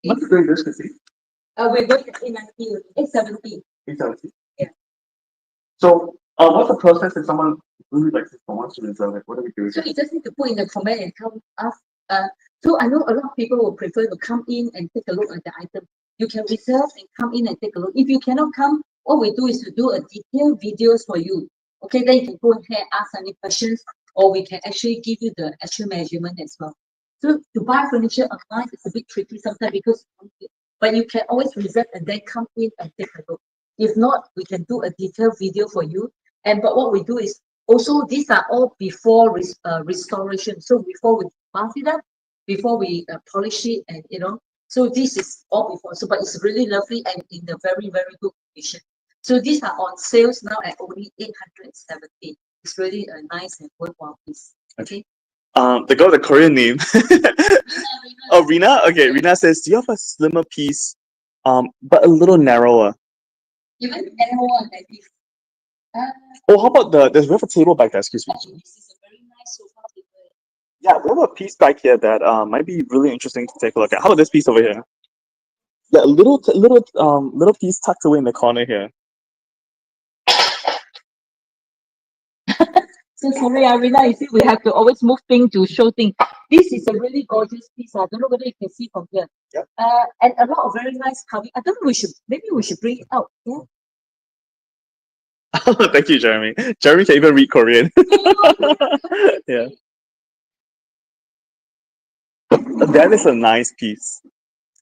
What's doing this, Chrissy? We're going to 890, 870. 870. Yeah. So, what's the process if someone really likes this one wants to reserve it? What do we do? So you just need to put in the comment and tell us. So I know a lot of people will prefer to come in and take a look at the item. You can reserve and come in and take a look. If you cannot come, all we do is to do a detailed videos for you. Okay, then you can go ahead, ask any questions, or we can actually give you the actual measurement as well. So to buy furniture online is a bit tricky sometimes because, but you can always reserve and then come in and take a look. If not, we can do a detailed video for you. And but what we do is also these are all before restoration. So before we buff it up, before we polish it, and so this is all before. So but it's really lovely and in a very very good condition. So these are on sales now at only 870. It's really a nice and worthwhile piece. Okay. The girl with the Korean name. Rina. Oh, Rina? Okay, Rina says, do you have a slimmer piece, but a little narrower? Even animal one like this. Oh, how about we have a table back there, excuse me. Actually, this is a very nice sofa table. Yeah, we have a piece back here that might be really interesting to take a look at. How about this piece over here? Yeah, a little piece tucked away in the corner here. So sorry, Arina, you see, we have to always move things to show things. This is a really gorgeous piece. I don't know whether you can see from here. Yep. And a lot of very nice carving. I don't know, maybe we should bring it out. Yeah. Thank you, Jeremy. Jeremy can even read Korean. Yeah. That is a nice piece.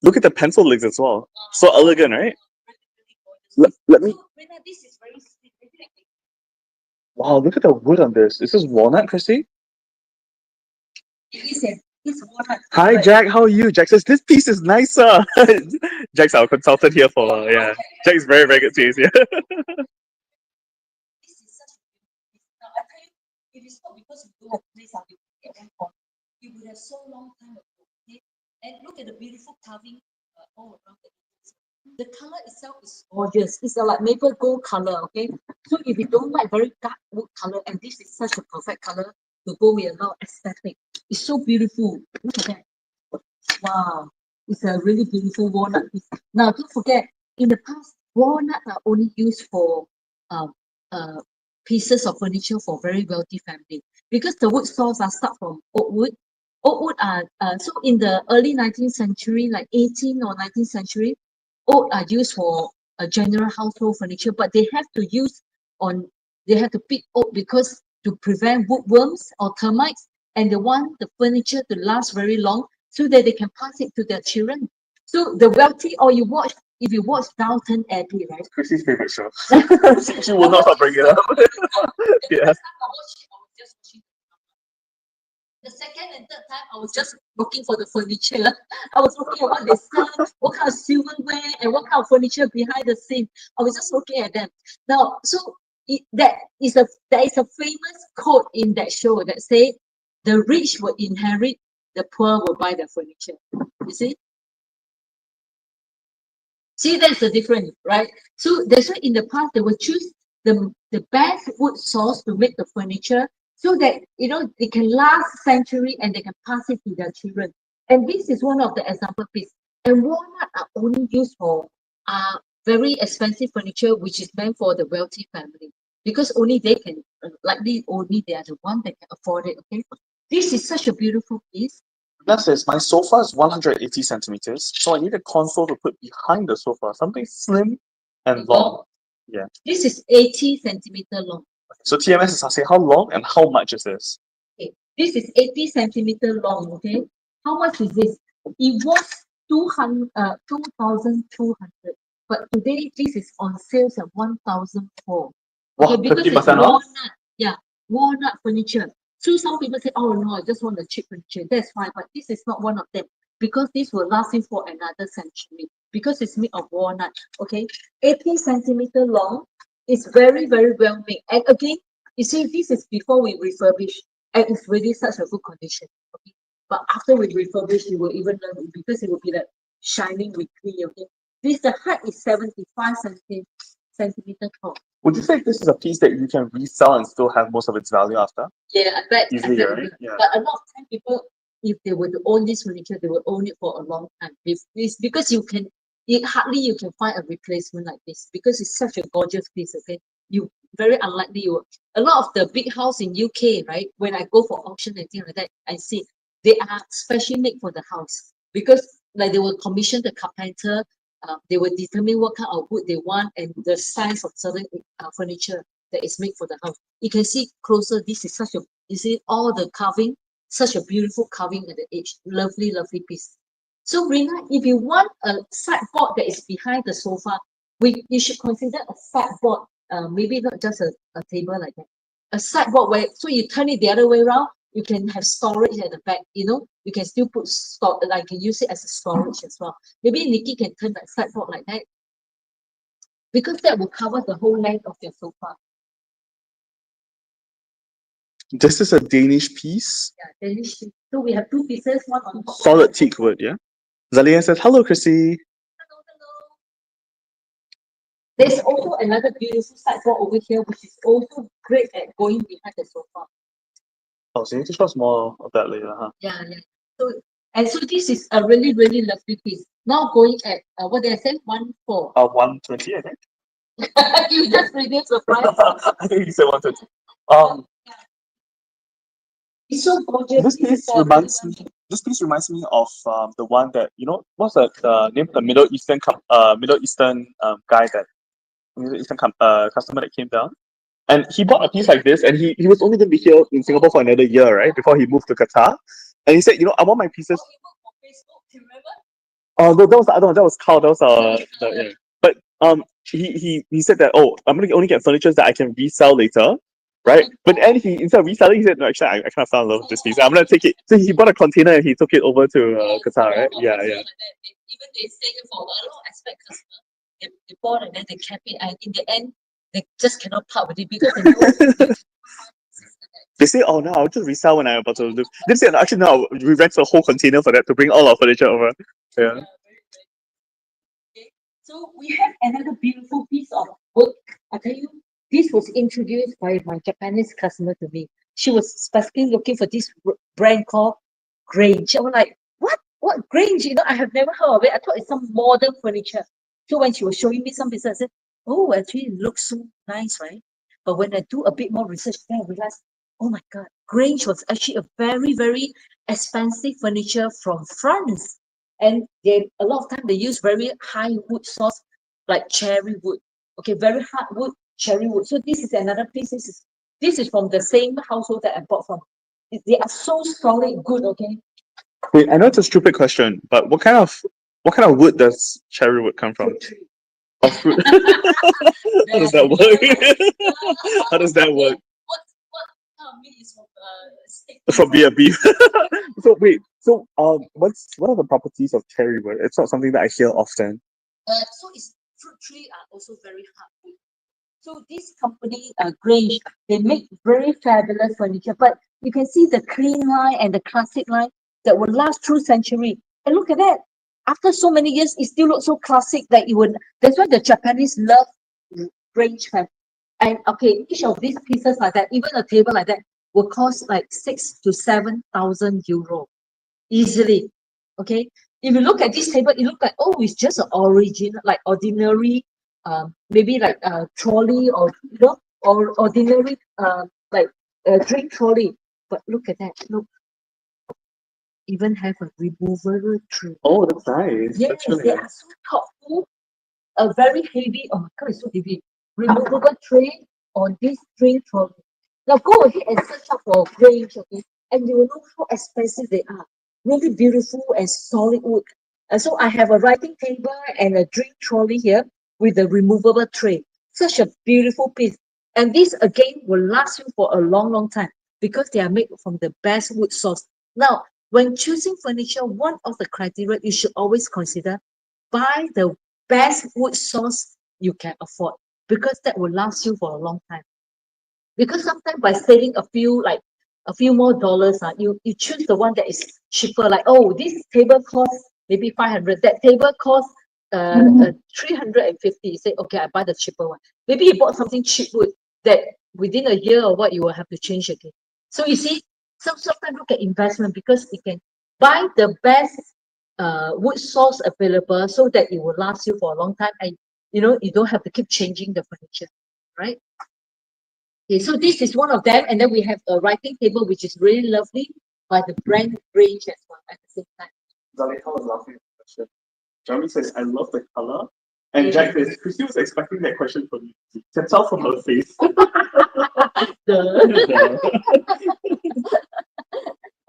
Look at the pencil legs as well. So elegant, right? Let me. Rina, this is very sweet. Wow, look at the wood on this. Is this walnut, Chrissy? It's walnut. Hi, Jack. How are you? Jack says this piece is nicer. Jack's our consultant here for yeah. Jack's very very good taste. Yeah. This is such a now I tell you, if it's not because we do have place out at airport, it would have so long time ago. Okay? And look at the beautiful carving all around the color itself is gorgeous. It's a like maple gold color, okay? So if you don't like very dark wood color, and this is such a perfect color to go with a lot of aesthetic. It's so beautiful. Look at that. Wow. It's a really beautiful walnut piece. Now don't forget, in the past, walnuts are only used for um pieces of furniture for very wealthy family because the wood stores are start from oak wood. Oak wood are so in the early 19th century, like 18th or 19th century, oak are used for a general household furniture, but they have to pick oak because to prevent woodworms or termites, and they want the furniture to last very long so that they can pass it to their children. So the wealthy, or if you watch Downton Abbey, right? Chrissy's favorite show. She will not bring it up. Yeah. The second and third time, I was just looking for the furniture. I was looking at what they sell, what kind of silverware, and what kind of furniture behind the scene. I was just looking at them. Now, so there is a famous quote in that show that say, "The rich will inherit, the poor will buy their furniture." You see? See, that's the difference, right? So that's why in the past they will choose the best wood source to make the furniture so that they can last century and they can pass it to their children. And this is one of the example piece. And walnut are only used for very expensive furniture, which is meant for the wealthy family, because only they can likely only they are the one that can afford it. Okay, this is such a beautiful piece. That says my sofa is 180 centimeters, so I need a console to put behind the sofa, something slim and long. Yeah. This is 80 centimeter long. So TMS is asking how long and how much is this? Okay. This is 80 centimeter long. Okay. How much is this? It was 2,200, but today this is on sales at 1,004. Okay, because it's walnut. Yeah, walnut furniture. So some people say, "Oh no, I just want a cheap furniture." That's fine, but this is not one of them, because this will last you for another century, because it's made of walnut. Okay, 80 centimeter long. It's very, very well made. And again, you see, this is before we refurbish, and it's really such a good condition. Okay, but after we refurbish, you will even love it, because it will be like shining with clean. Okay, the height is 75 centimeter tall. Would you say this is a piece that you can resell and still have most of its value after? Yeah, I bet. Easily, right? Yeah. But a lot of time people, if they were to own this furniture, they will own it for a long time. Because you can find a replacement like this, because it's such a gorgeous piece. Okay, you very unlikely a lot of the big house in UK, right? When I go for auction and things like that, I see they are specially made for the house, because like they will commission the carpenter. They will determine what kind of wood they want and the size of certain furniture that is made for the house. You can see closer. This is you see all the carving, such a beautiful carving at the edge. Lovely, lovely piece. So Rina, if you want a sideboard that is behind the sofa, you should consider a sideboard. Maybe not just a table like that. A sideboard where, so you turn it the other way around, you can have storage at the back. You can still put like you can use it as a storage as well. Maybe Nikki can turn that sideboard like that, because that will cover the whole length of your sofa. This is a Danish piece. Yeah, Danish piece. So we have two pieces, one on top. Solid teak wood, yeah. Zalia says, "Hello, Chrissy." Hello. There's also another beautiful sideboard over here, which is also great at going behind the sofa. Oh, so you need to show us more of that later, huh? Yeah. So this is a really, really lovely piece. Now going at what did I say? 1.4. 120, I think. You just reduced the price. I think you said 120. It's so gorgeous. This piece reminds me of the one that what's the name of the Middle Eastern guy that Middle Eastern customer that came down, and he bought a piece like this, and he was only going to be here in Singapore for another year, right, before he moved to Qatar, and he said, I want my pieces. Oh, no, that was the other one. That was Carl. That was yeah. But he said that, I'm gonna only get furniture that I can resell later, right? But then instead of reselling, he said, no, actually, I kind of fell in love with this piece. I'm gonna take it. So he bought a container and he took it over to Qatar, right? Yeah. Even they say for a lot of aspect customers, they bought and then they kept it, and in the end, they just cannot part with it, because they know. They say, "Oh no, I'll just resell when I'm about to do." They say, "Actually, no, we rent a whole container for that to bring all our furniture over." Yeah. Okay. So we have another beautiful piece of work. I tell you, this was introduced by my Japanese customer to me. She was specifically looking for this brand called Grange. I was like, what? What Grange? I have never heard of it. I thought it's some modern furniture. So when she was showing me some pieces, I said, "Oh, actually, it looks so nice, right?" But when I do a bit more research, then I realized, oh my God, Grange was actually a very, very expensive furniture from France. And a lot of time they use very high wood source, like cherry wood. Okay, very hard wood, cherry wood. So this is another piece. This is from the same household that I bought from. They are so solid, good. Okay. Wait, I know it's a stupid question, but what kind of wood does cherry wood come from? Of fruit. How does that work? How does that work? What meat is from from B&B. So wait, so what are the properties of cherry wood? It's not something that I hear often. So it's fruit tree are also very hard. So this company, Grange, they make very fabulous furniture, but you can see the clean line and the classic line that will last through century. And look at that. After so many years, it still looks so classic that you would. That's why the Japanese love Grange fab. And okay, each of these pieces like that, even a table like that, will cost like 6 to 7 thousand euro easily. Okay, if you look at this table, it looks like, oh, it's just an original, like ordinary, maybe like a trolley, or or ordinary, like a drink trolley. But look at that. Look, even have a removable tray. Oh, that's nice. Yes, That's really they nice. are so thoughtful. A very heavy. Oh my God, it's so heavy. Removable tray on this drink trolley. Now go ahead and search up for range, okay, and you will know how expensive they are. Really beautiful and solid wood. So I have a writing table and a drink trolley here with a removable tray. Such a beautiful piece. And this again will last you for a long, long time because they are made from the best wood source. Now, when choosing furniture, one of the criteria you should always consider, buy the best wood source you can afford, because that will last you for a long time. Because sometimes by saving a few more dollars, you choose the one that is cheaper. Like, oh, this table costs maybe 500. That table costs 350. You say, okay, I buy the cheaper one. Maybe you bought something cheap wood that within a year or what you will have to change again. So you see, sometimes look at investment, because you can buy the best wood source available so that it will last you for a long time, and you don't have to keep changing the furniture, right? Okay, so this is one of them, and then we have a writing table which is really lovely by the brand range as well at the same time. Zaleka was laughing at the question. Jeremy says, I love the color. And Jack says, Christy was expecting that question from you. You can tell from her face.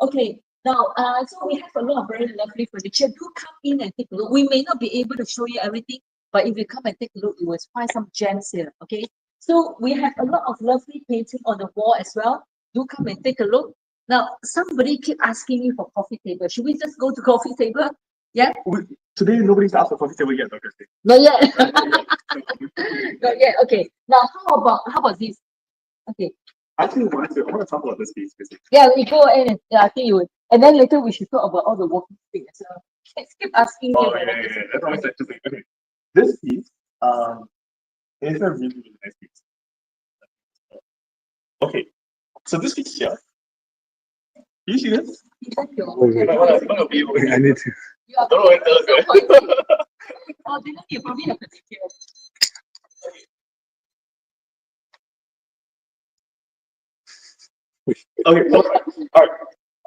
Okay, now so we have a lot of very lovely furniture. Do come in and take a look. We may not be able to show you everything, but if you come and take a look, you will find some gems here. Okay, so we have a lot of lovely painting on the wall as well. Do come and take a look. Now, somebody keep asking me for coffee table. Should we just go to coffee table? Yeah. Today nobody's asked for coffee table yet, Dr. Steve. Not yet. Not yet. Okay. Now, how about this? Okay. Actually, I want to talk about this piece. Yeah, we go in, and I think you would. And then later we should talk about all the walking things as well. Keep asking me. Oh, yeah. That's always interesting. Okay. This piece is a really, really nice piece. Okay. So this piece here. Can you see this? Wait. I need to. You are Don't worry, tell us, guys. Oh, then you probably have to take care. Okay, so, all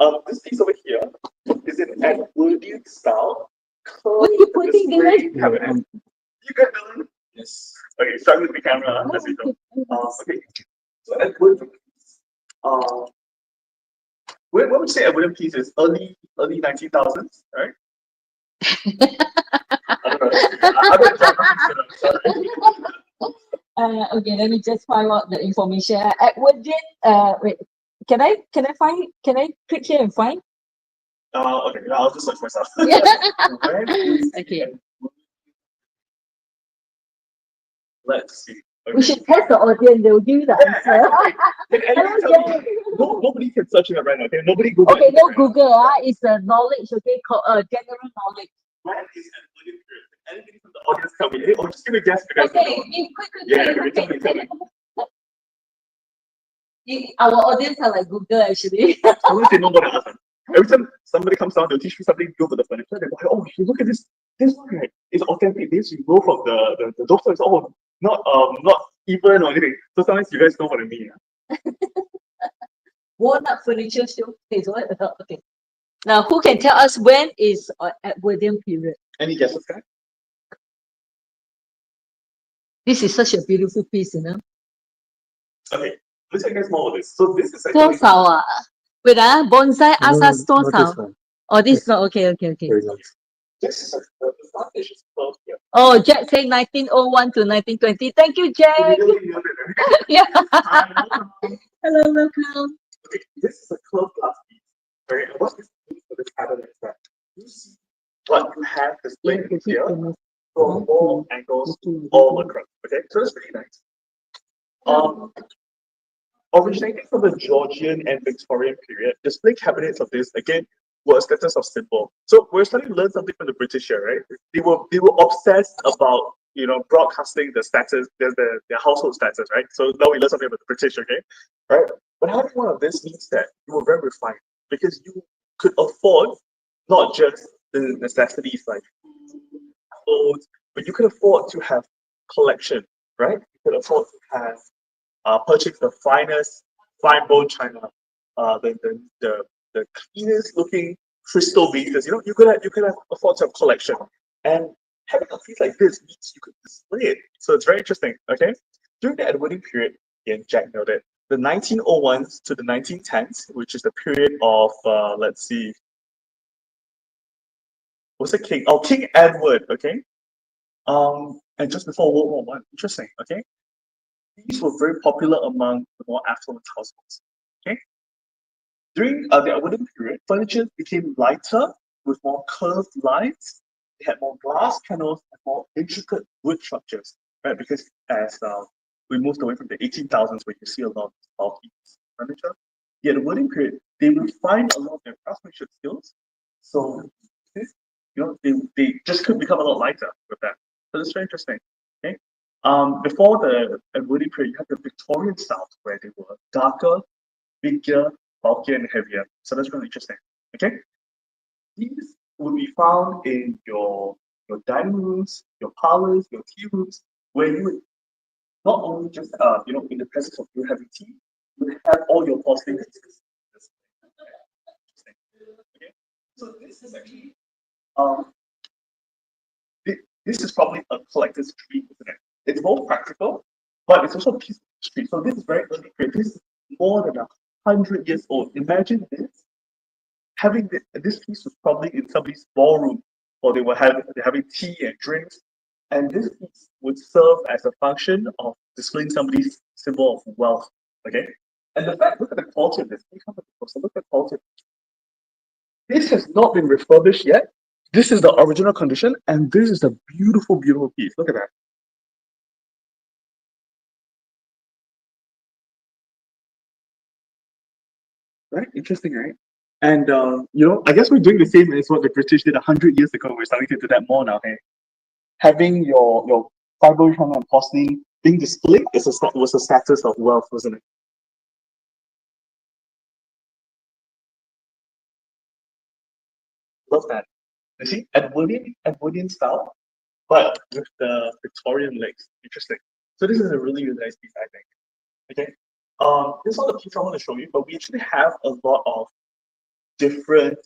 right. This piece over here is in an Edwardian style. What are you pointing, Dylan? You got Dylan? Yes. Okay, start with the camera as we go. Okay. So Edwardian piece. What would you say Edwardian piece is? Early 19,000s, right? I don't know. I don't know. Okay, let me just find out the information. Edwardian. Wait. Can I click here and find? Okay, I'll just search myself. Yeah. Where is Okay. Let's see. Okay. We should test the audience. They will give you the answer. Nobody can search it right now. Okay, nobody Google. Okay, no Google. It's a knowledge. Okay, general knowledge. When is Edwardian period? Anybody from the audience tell me? Hey, or just give me a guess. Okay, quick. Yeah, tell me. Our audience are like Google actually. Unless they know what to ask. Every time somebody comes down, they'll teach me something good for the furniture. They go, oh, you look at this one, right? It's authentic. This you go from the doctor. It's not even or anything. So sometimes you guys know what I mean. Yeah? Walnut furniture showcase. What? Okay. Now, who can tell us when is Edwardian period? Any guesses, guys? This is such a beautiful piece, you know. Okay, let's take guys more of this. So this is actually. Wait, bonsai asas Not this one. Oh, this is not okay. Very nice. This is the start is 12 here. Oh, Jack saying 1901 to 1920. Thank you, Jack. We really nailed it. Yeah. Hello, welcome. Okay, this is a curved glass piece. Okay, and what this means for this cabinet is that you see what you have displayed here from all angles all across. Okay, so that's pretty nice. Originating from the Georgian and Victorian period, display cabinets of this again were a status of symbol. So we're starting to learn something from the British here, right? They were obsessed about broadcasting the status, their household status, right? So now we learn something about the British, okay, right? But having one of this means that you were very refined because you could afford not just the necessities like clothes, but you could afford to have collection, right? You could afford to have purchase the finest fine bone china, the cleanest looking crystal vases. You could have afford to have collection, and having a piece like this means you could display it. So it's very interesting. Okay, during the Edwardian period, again, Jack noted the 1901s to the 1910s, which is the period of let's see, what's the king? Oh, King Edward. Okay, and just before World War One. Interesting. Okay, these were very popular among the more affluent households. Okay, during the Edwardian period, furniture became lighter with more curved lines. They had more glass panels and more intricate wood structures, right? Because as we moved away from the 18,000s, where you see a lot of bulky furniture, the Edwardian period they refined a lot of their craftsmanship skills. So this, they just could become a lot lighter with that. So that's very interesting. Okay. Before the Edwardian period, you had the Victorian styles where they were darker, bigger, bulkier, and heavier. So that's really interesting. Okay. These would be found in your dining rooms, your parlors, your tea rooms, where you would not only just in the presence of you having tea, you would have all your porcelain pieces. Okay. So this is actually um this is probably a collector's dream, isn't it? It's both practical, but it's also a piece of history. So this is very early period. This is more than 100 years old. Imagine this. Having this piece was probably in somebody's ballroom, or they're having tea and drinks, and this piece would serve as a function of displaying somebody's symbol of wealth. Okay, and the fact, look at the quality of this. So look at the quality. This has not been refurbished yet. This is the original condition, and this is a beautiful, beautiful piece. Look at that. Right? Interesting, right? And I guess we're doing the same as what the British did 100 years ago. We're starting to do that more now. Hey, having your fiber and porcelain being displayed was a status of wealth, wasn't it? Love that. You see, Edwardian style, but with the Victorian legs. Interesting. So this is a really, really nice piece, I think. Okay. This is not the piece I want to show you, but we actually have a lot of different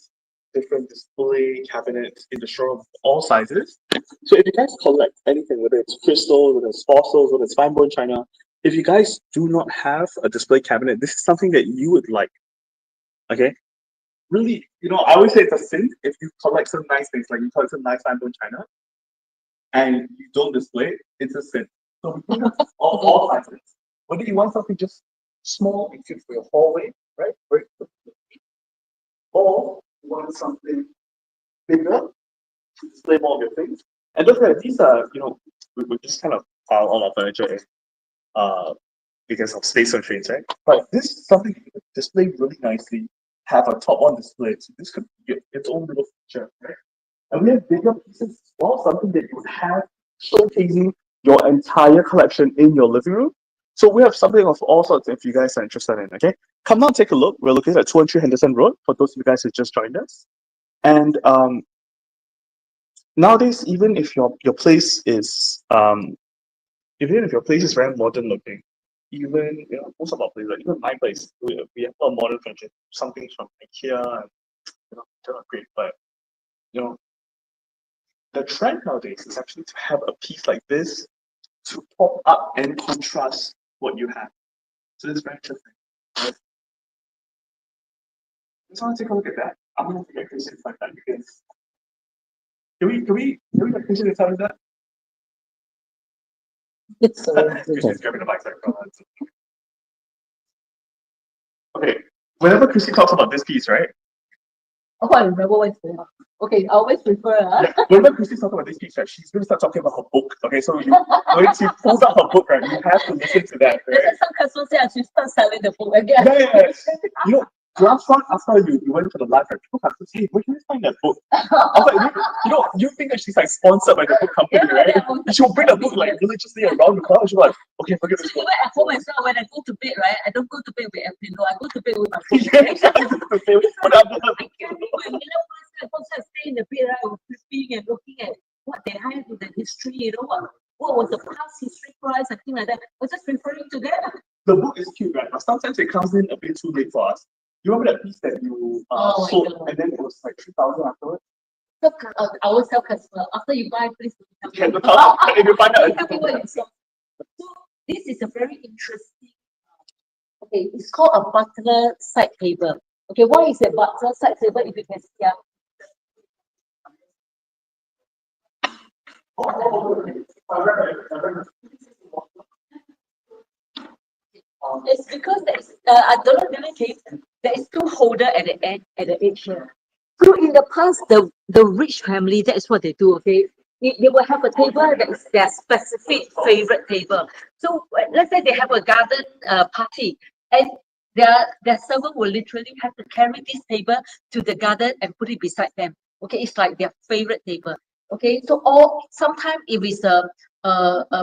display cabinets in the showroom of all sizes. So if you guys collect anything, whether it's crystal, whether it's fossils, whether it's fine bone china, if you guys do not have a display cabinet, this is something that you would like. Okay. Really, I always say it's a sin if you collect some nice things, like you collect some nice fine bone china and you don't display it, it's a sin. So we have all sizes. Whether you want something just small and cute for your hallway, right? Or you want something bigger to display more of your things. And look at these are, we just kind of pile all our furniture in because of space constraints, right? But this is something you can display really nicely, have a top on display. So this could be its own little feature, right? And we have bigger pieces as well, something that you would have showcasing your entire collection in your living room. So we have something of all sorts if you guys are interested in, okay? Come down, take a look. We're located at 213 Henderson Road for those of you guys who just joined us. And nowadays, even if your place is very modern looking, even most of our places, like even my place, we have a lot of modern furniture. Some things from IKEA, and they're not great, but you know the trend nowadays is actually to have a piece like this to pop up and contrast what you have. So this is very interesting. Right? Just want to take a look at that. I'm going to get Christian like that because can we get Christian to tell me that? It's Christian's grabbing the bike like, okay. whenever Chrissy talks about this piece, right? Oh, I remember what it's for. Okay, I always refer. Yeah, whenever Chrissy talks about this piece, right, she's going to start talking about her book. Okay, so when she pulls out her book, right, you have to listen to that, That's right? why some customers say I should start selling the book again. Yeah. You know, last one after you went to the live, right, people have to say, where can I find that book? I was like, you think that she's like sponsored by the book company, Yeah, right? yeah. She'll bring the book like religiously around the car. She's like, okay, forget this So book. even at home as well, when I go to bed, right, I don't go to bed with a pillow. I go to bed with my book. But I'm I carry my middle class because I stay in the bed, right, I was flipping and looking at what they have in the history, what was the past history price and things like that. I was just referring to that. the book is cute, right? But sometimes it comes in a bit too late for us. You remember that piece that you Oh my sold God. and then it was like 3,000 afterwards? So, I always tell customer, after you buy, please tell Can me. you tell if you find Please tell me out? what you saw. So this is a very interesting. Okay, it's called a butler side table. Okay, why is a butler side table? If you can see, it's because there's I don't know the case. There is two holder at the end at the edge here. So in the past, the rich family, that is what they do. Okay, they will have a table that is their specific favorite table. So let's say they have a garden party, and their servant will literally have to carry this table to the garden and put it beside them. Okay, it's like their favorite table. Okay, so or sometimes if it's a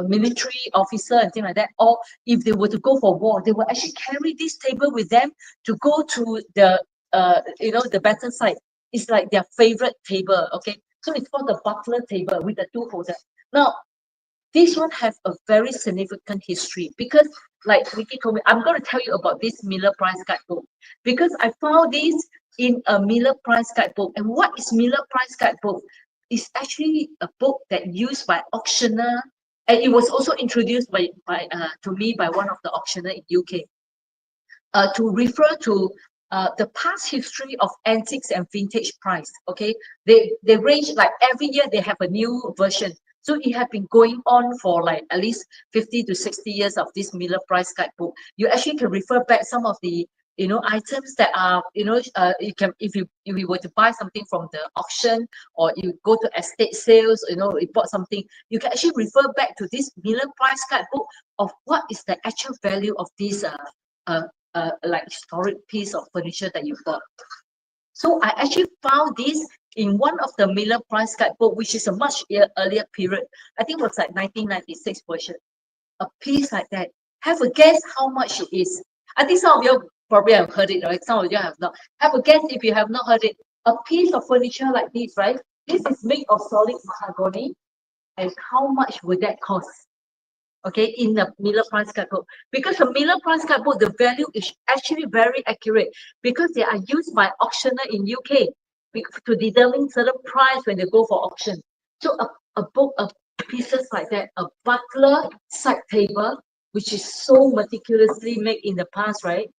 military officer and things like that, or if they were to go for war, they will actually carry this table with them to go to the the battle site. It's like their favorite table. Okay, so it's called the butler table with the two holders. Now this one has a very significant history because, like Vicky told me, I'm going to tell you about this Miller Price Guidebook because I found this in a Miller Price Guidebook. And what is Miller Price Guidebook? It's actually a book that used by auctioneer, and it was also introduced to me by one of the auctioneer in UK to refer to the past history of antiques and vintage price. Okay, they range like every year they have a new version. So it has been going on for like at least 50 to 60 years of this Miller Price Guidebook. You actually can refer back some of the items that are you can if you were to buy something from the auction or you go to estate sales, you bought something, you can actually refer back to this Miller Price Guidebook of what is the actual value of this like historic piece of furniture that you bought. So I actually found this in one of the Miller Price Guidebook, which is a much earlier period. I think it was like 1996 version. A piece like that. Have a guess how much it is. I think some of you probably have heard it, right? Some of you have not. Have a guess if you have not heard it. A piece of furniture like this, right? This is made of solid mahogany. And how much would that cost? Okay, in the Miller Price Guidebook. Because the Miller Price Guidebook, the value is actually very accurate because they are used by auctioneer in UK to determine certain price when they go for auction. So a book of pieces like that, a butler side table, which is so meticulously made in the past, right?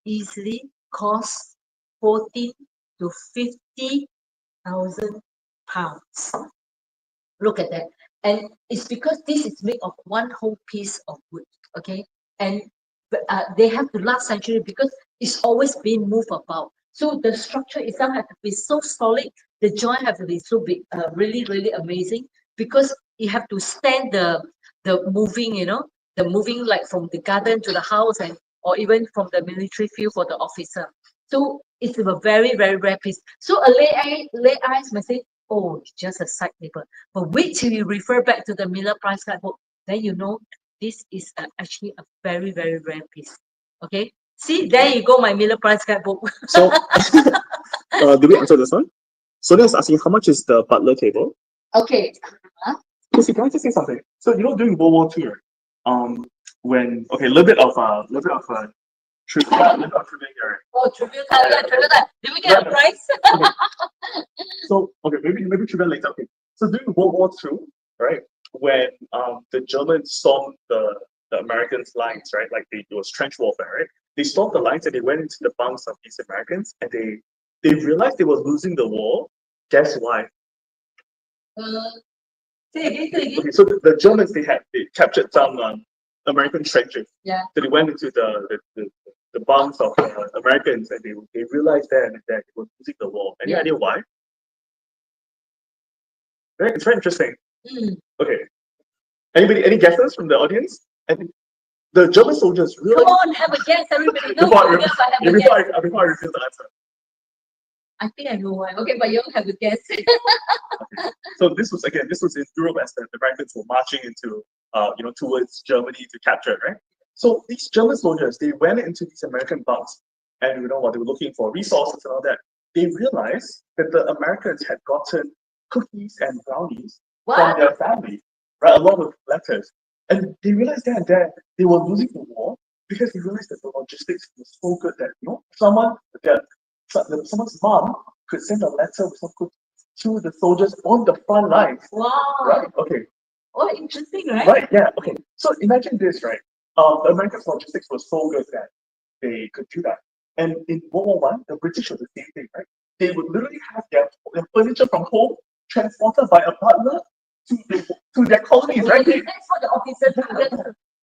Easily costs 40 to 50,000 pounds. Look at that. And it's because this is made of one whole piece of wood, okay? And they have to last century because it's always been moved about. So the structure itself has to be so solid. The joint have to be so big, really, really amazing because you have to stand the moving, the moving like from the garden to the house and or even from the military field for the officer. So it's a very, very rare piece. So a lay eyes may say, oh, it's just a side table. But wait till you refer back to the Miller Price Guidebook, then you know this is actually a very, very rare piece. Okay, see, there you go, my Miller Price Guidebook. So, did we answer this one? So that's asking how much is the butler table? Okay. Chrissy, can I just say something? So during World War II, when a little bit of trivia here. Oh, tribute time. Yeah, tribute time. Did we get a prize? So maybe trivia later. Okay. So during World War II, right, when the Germans stormed the Americans' lines, right, like it was trench warfare, right? They stormed the lines and they went into the bunks of these Americans and they realized they were losing the war. Guess why? Say again. Okay, so the Germans they captured some American trenches. Yeah. So they went into the the bunks of Americans, and they realized then that they were losing the war. Any idea why? Right? It's very interesting. Okay. Any guesses from the audience? I think the German soldiers really. Come on, have a guess, everybody. No, before, before I reveal the answer. I think I know why. Okay, but you don't have a guess. So this was in Europe as the Americans were marching into towards Germany to capture it, right? So these German soldiers, they went into these American bunks, and while they were looking for resources and all that, they realized that the Americans had gotten cookies and brownies from their family, right, along with letters. And they realized that they were losing the war because they realized that the logistics was so good that someone's mom could send a letter with some cookies to the soldiers on the front lines. Wow. Right. Okay. Oh, interesting, right? Right. Yeah. Okay. So imagine this, right? The American logistics was so good that they could do that. And in World War I, the British were the same thing, right? They would literally have their furniture from home transported by a butler to their colonies, right? That's what the officers do.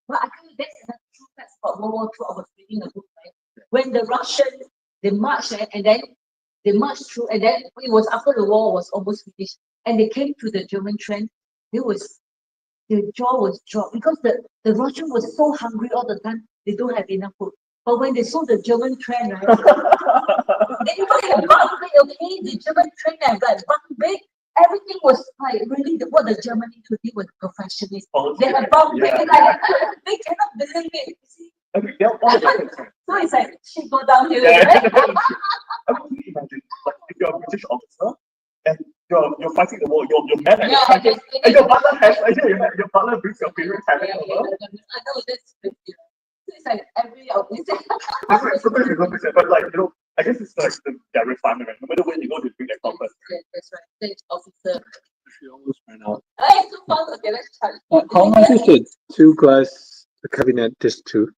But I tell you, that's another true fact about World War II. I was reading a book, right? When the Russians, they marched, and then they marched through, and then it was after the war was almost finished, and they came to the German trench. Their jaw was dropped because the Russian was so hungry all the time, they don't have enough food. But when they saw the German train, right, they even have bunk bed, okay? The German train have like bunk bed. Everything was like really what the Germany today was professionals. They have bunk bed, like, they cannot believe it. You see? Okay, so it's like shit go downhill. Yeah. Right? I mean, imagine like if you're a British officer and you're fighting the war, your men are fighting, and your butler has your butler brings your favorite talent over. I know that's crazy. So it's like every officer. Sometimes you don't do that, but I guess it's like their requirement, right? No matter where you go, they bring that comfort. Yeah, that's right. That's officer. We almost ran out. Hey, too fun. Okay, let's try. How much is the 2 glass cabinet? This 2.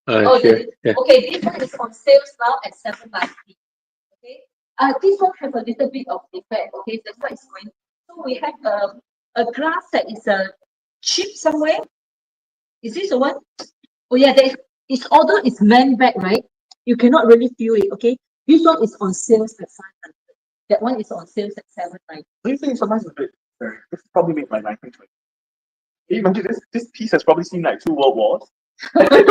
Here. Yeah. Okay, this one is on sales now at 7.90. Okay. This one have a little bit of defect. Okay, that's why it's going. So we have a glass that is cheap somewhere. Is this the one? Oh yeah, its order is man bag, right? You cannot really feel it. Okay, this one is on sales at 500. That one is on sales at 7.90. Do you think sometimes it's a bit? This is probably made by 1920. Can you imagine this piece has probably seen like 2 world wars. But this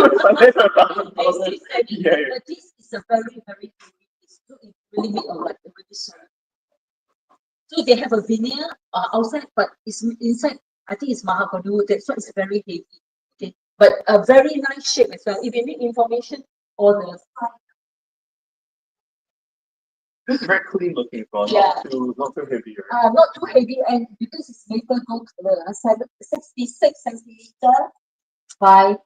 is a very, very heavy piece. So it really made of like a really soft. So they have a veneer outside, but it's inside. I think it's mahogany wood. That's why it's very heavy. Okay, but a very nice shape as well. If you need information or the This is very clean looking as well. Not too heavy. Right? Not too heavy, and because it's maple gold color, 66 centimeter by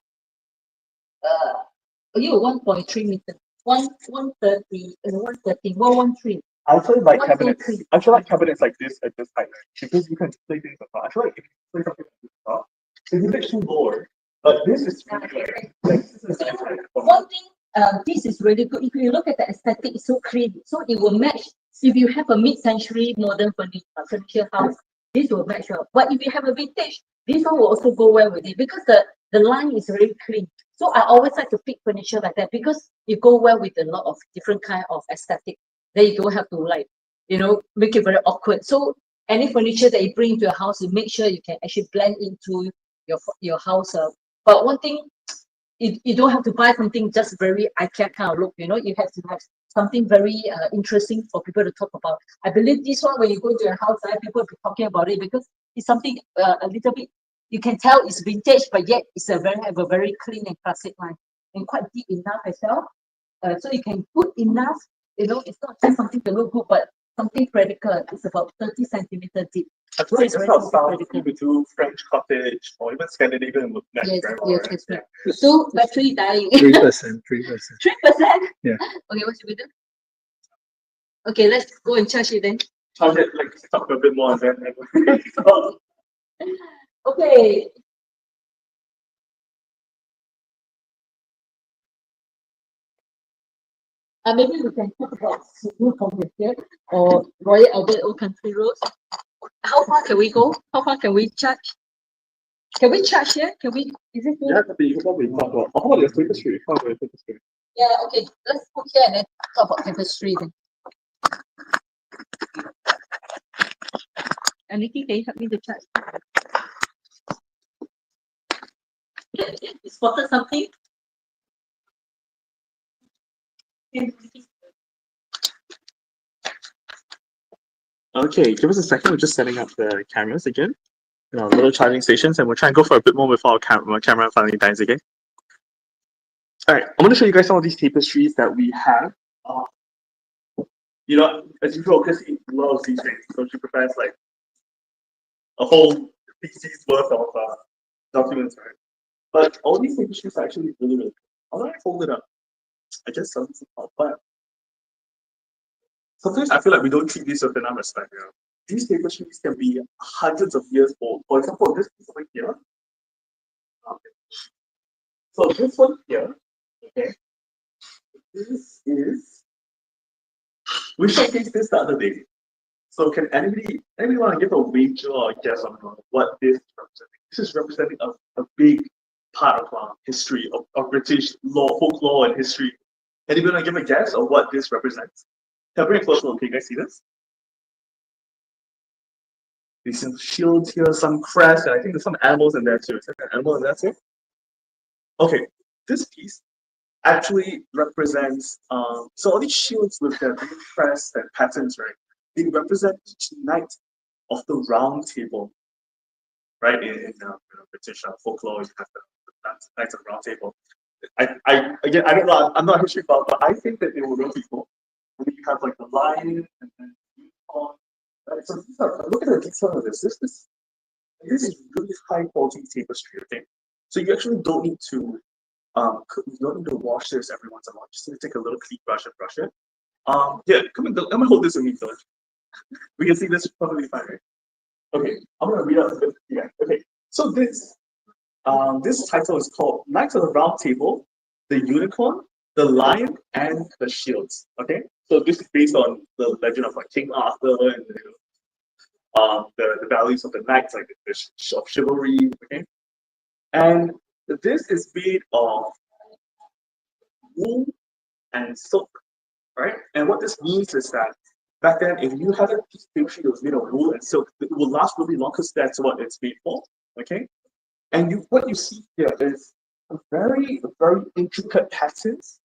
1.3 meter, 113. I actually like cabinets. I actually like cabinets like this at this height because you can display things apart. I feel like if you display something like this apart, it's a bit too lower. But this is really one thing. This is really good. If you look at the aesthetic, it's so clean. So it will match. If you have a mid-century modern furniture house, this will match well. But if you have a vintage, this one will also go well with it because the line is very clean. So I always like to pick furniture like that because it go well with a lot of different kind of aesthetic. Then you don't have to make it very awkward. So any furniture that you bring into your house, you make sure you can actually blend into your house. But one thing, you don't have to buy something just very IKEA kind of look. You have to have something very interesting for people to talk about. I believe this one, when you go to your house, people will be talking about it because it's something a little bit. You can tell it's vintage, but yet it's have a very clean and classic line and quite deep enough as well. So you can put enough. It's not just something to look good, but something practical. It's about 30 centimeter deep. I feel like it's sound to French cottage or even Scandinavian would match very well. Yes, right? So battery dying. 3%. 3%. 3%? Yeah. Okay, what should we do? Okay, let's go and charge it then. Charge it, talk a bit more and then. Okay. Maybe we can talk about Sydney from here or Royal Albert Old Country Road. How far can we go? How far can we charge? Can we charge here? Can we? Is it good? Yeah, but you can probably talk about. How about your tapestry? How about your tapestry? Yeah. Okay. Let's put here and then talk about tapestry then. And Nikki, can you help me to charge? You spotted something? Okay, give us a second. We're just setting up the cameras again. Little charging stations, and we'll try and go for a bit more before our camera finally dies again. All right, I'm going to show you guys some of these tapestries that we have. As usual, Chrissy loves these things, so she prefers like a whole PC's worth of documents, right? But all these tapestries are actually really, really cool. How do I fold it up? I guess something's up, but sometimes I feel like we don't treat these with enough respect. These tapestries can be hundreds of years old. For example, this piece over here. So this one here, okay, this is, we showcased this the other day. So can anybody want to give a wager or a guess on what this is representing? This is representing a big part of history, of British law, folklore and history. Anybody want to give a guess of what this represents? Can I bring a close look? Can you guys see this? There's some shields here, some crests, and I think there's some animals in there too. Is there an animal in there too? Okay, this piece actually represents, so all these shields with their crests and patterns, right? They represent each knight of the round table, right? In British folklore, you have the knights of the round table. Again, I don't know, I'm not a history buff, but I think that they were real people. And then you have like the lion and then the unicorn. Right? So look at the detail of this. This is really high quality tapestry, okay? So you actually don't need to you don't need to wash this every once in a while. Just need to take a little clean brush and brush it. Yeah, come on, I'm gonna hold this with me first. We can see this perfectly fine, right? Okay, I'm gonna read out the bit again. Okay, so this title is called Knights of the Round Table, the Unicorn, the Lion, and the Shields. Okay, so this is based on the legend of like King Arthur and the values of the knights, like of chivalry. Okay, and this is made of wool and silk, right? And what this means is that back then, if you had a piece of tapestry that was made of wool and silk, it will last really long because that's what it's made for. Okay, and what you see here is a very, very intricate patterns.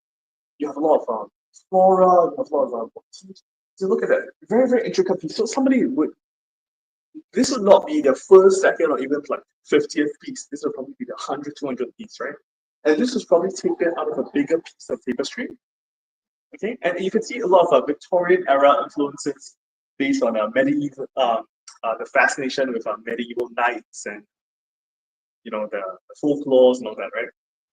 You have a lot of flora, you have a lot of motifs. So look at that, very, very intricate piece. So this would not be their first, second, or even like 50th piece. This would probably be the 100, 200th piece, right? And this was probably taken out of a bigger piece of tapestry. Okay, and you can see a lot of Victorian era influences based on medieval, the fascination with medieval knights and the folklores and all that, right?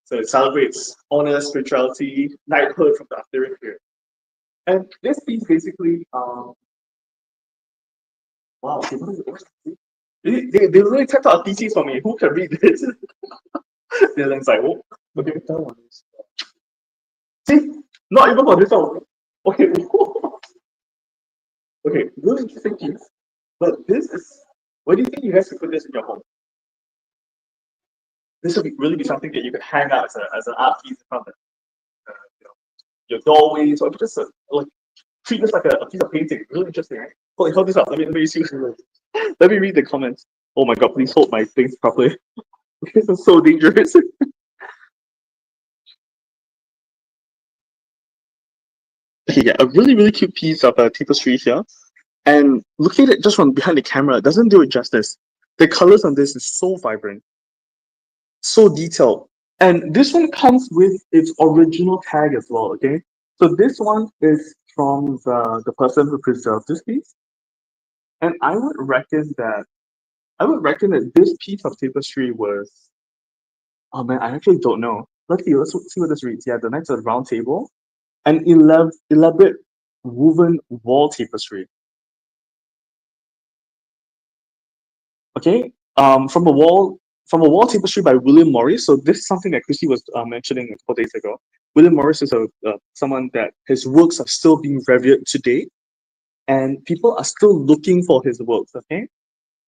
So it celebrates honor, spirituality, knighthood from the Arthurian period. And this piece basically, wow, okay, what is it? They really typed out theses for me. Who can read this? They're like, oh, okay, see, not even for this one. Okay, okay, really interesting piece. But this is, where do you think you guys could put this in your home? This would really be something that you could hang out as an art piece in front of your doorways, or just like treat this like a piece of painting. Really interesting, right? Hold this up. Let me see. Let me read the comments. Oh my god! Please hold my things properly. This is so dangerous. Okay, yeah, a really, really cute piece of tapestry here. And looking at it just from behind the camera, it doesn't do it justice. The colors on this is so vibrant, so detailed. And this one comes with its original tag as well, okay? So this one is from the person who preserved this piece. And I would reckon that this piece of tapestry was, oh man, I actually don't know. Let's see what this reads. Yeah, the Knights of the Round Table. An elaborate woven wall tapestry. Okay, from a wall tapestry by William Morris. So this is something that Chrissy was mentioning a couple days ago. William Morris is someone that his works are still being revered today, and people are still looking for his works. Okay,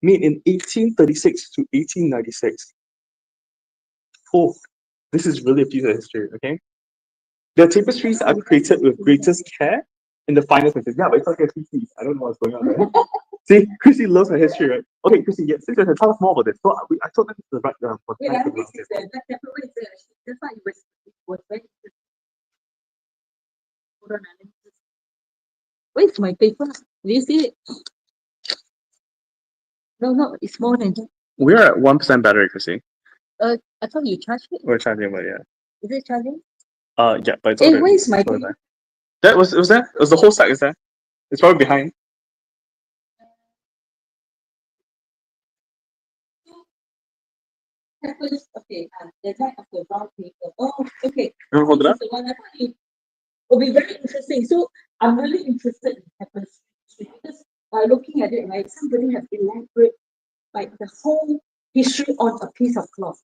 made in 1836 to 1896. Oh, this is really a piece of history, okay? The tapestries are created with greatest care in the finest material. Yeah, but it's like a piece. I don't know what's going on there. See, Chrissy loves her history, right? Okay, Chrissy, yes, since you tell us more about this. So I thought this is the right for Yeah, this is the that's why it was very interesting. Hold on, let me just- Where's my paper? Do you see it? No, it's more than that. We're at 1% battery, Chrissy. I thought you charged it. We're charging, but yeah. Is it charging? Yeah, but it's Hey, already- where's my it's already paper? there. That was there? It was the whole stack, is there? It's probably behind. Okay, the night of the brown paper. Oh, okay. You want to hold it This up? is the one I thought it will be very interesting. So I'm really interested in tapestry because by looking at it, right, somebody has elaborate like the whole history on a piece of cloth.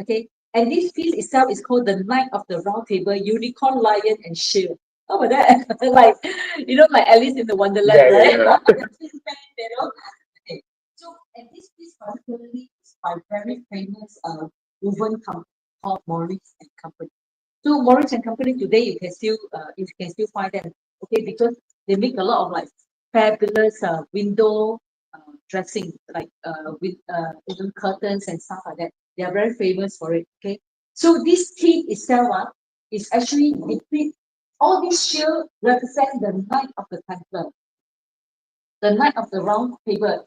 Okay, and this piece itself is called the Knight of the Round Table, Unicorn, Lion, and Shield. How about that? Like like Alice in the Wonderland, Yeah, right? yeah. The Tin Man, Okay. So, and this piece particularly is by very famous woven company called Morris and Company. So Morris and Company today you can still find them, okay, because they make a lot of like fabulous window dressing, like with even curtains and stuff like that. They are very famous for it. Okay, so this tea itself is actually depict all these shield represent the Knight of the Templar. The Knight of the Round Table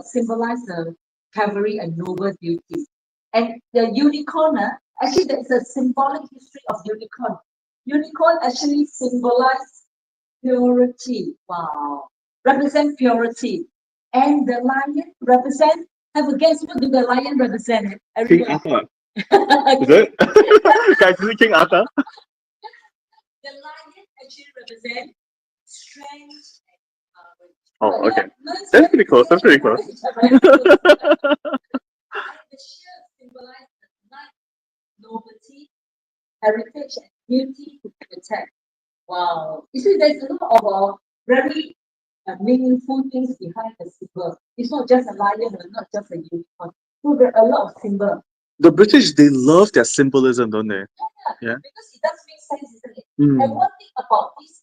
symbolize the cavalry and noble beauty. And the unicorn, actually there's a symbolic history of unicorn. Unicorn actually symbolize purity. Wow. Represent purity. And the lion represent, have a guess, what do the lion represent? King Everyone. Arthur. Is it? Guys, is it King Arthur? The lion actually represent strength and courage. Oh, okay. Let's That's pretty close. That's pretty close. And the shield symbolize the knight, nobility, heritage, and beauty to protect. Wow. You see, there's a lot of very meaningful things behind the symbol. It's not just a lion or not just a unicorn. So there are a lot of symbols. The British, they love their symbolism, don't they? Yeah. Because it does make sense, isn't it? Mm. And one thing about this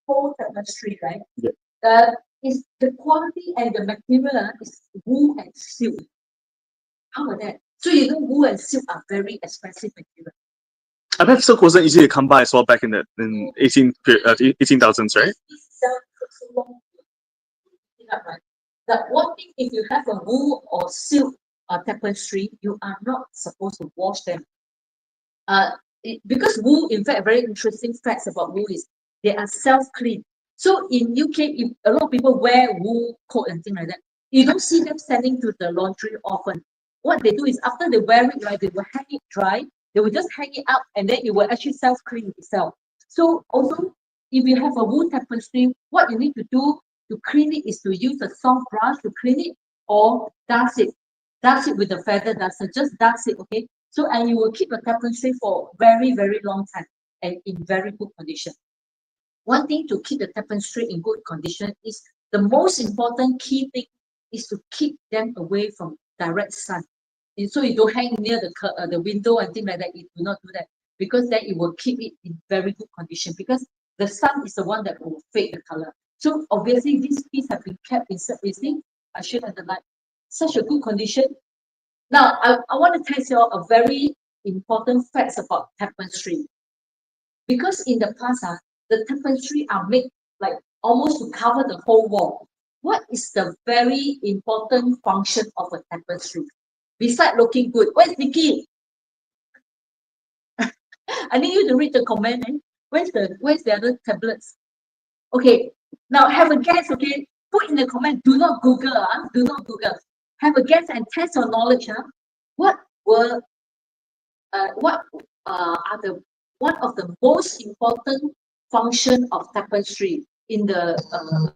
whole tapestry, right? Yeah. Is the quality and the material is wool and silk. How about that? So wool and silk are very expensive material. I bet silk wasn't easy to come by as well back in the 18,000s, right? This itself took so long to pick it up, right? That one thing, if you have a wool or silk tapestry, you are not supposed to wash them. Because wool, in fact, very interesting facts about wool is they are self-clean. So in UK, if a lot of people wear wool coat and things like that, you don't see them sending to the laundry often. What they do is after they wear it, right, they will hang it dry. They will just hang it up, and then it will actually self-clean itself. So also, if you have a wool tapestry, what you need to do to clean it is to use a soft brush to clean it, or dust it. Dust it with a feather duster. Just dust it, okay? So, and you will keep a tapestry for very, very long time and in very good condition. One thing to keep the tapestry in good condition is the most important key thing is to keep them away from direct sun. And so you don't hang near the window and things like that. You do not do that because then it will keep it in very good condition because the sun is the one that will fade the color. So obviously this piece have been kept in I should have the light such a good condition. Now, I want to tell you a very important facts about tapestry. Because in the past, the tapestry are made like almost to cover the whole wall. What is the very important function of a tapestry? Besides looking good, where's Nikki? I need you to read the comment. Where's the other tablets? Okay, now have a guess, okay? Put in the comment, do not Google, do not Google. Have a guess and test your knowledge, What are the one of the most important function of tapestry in the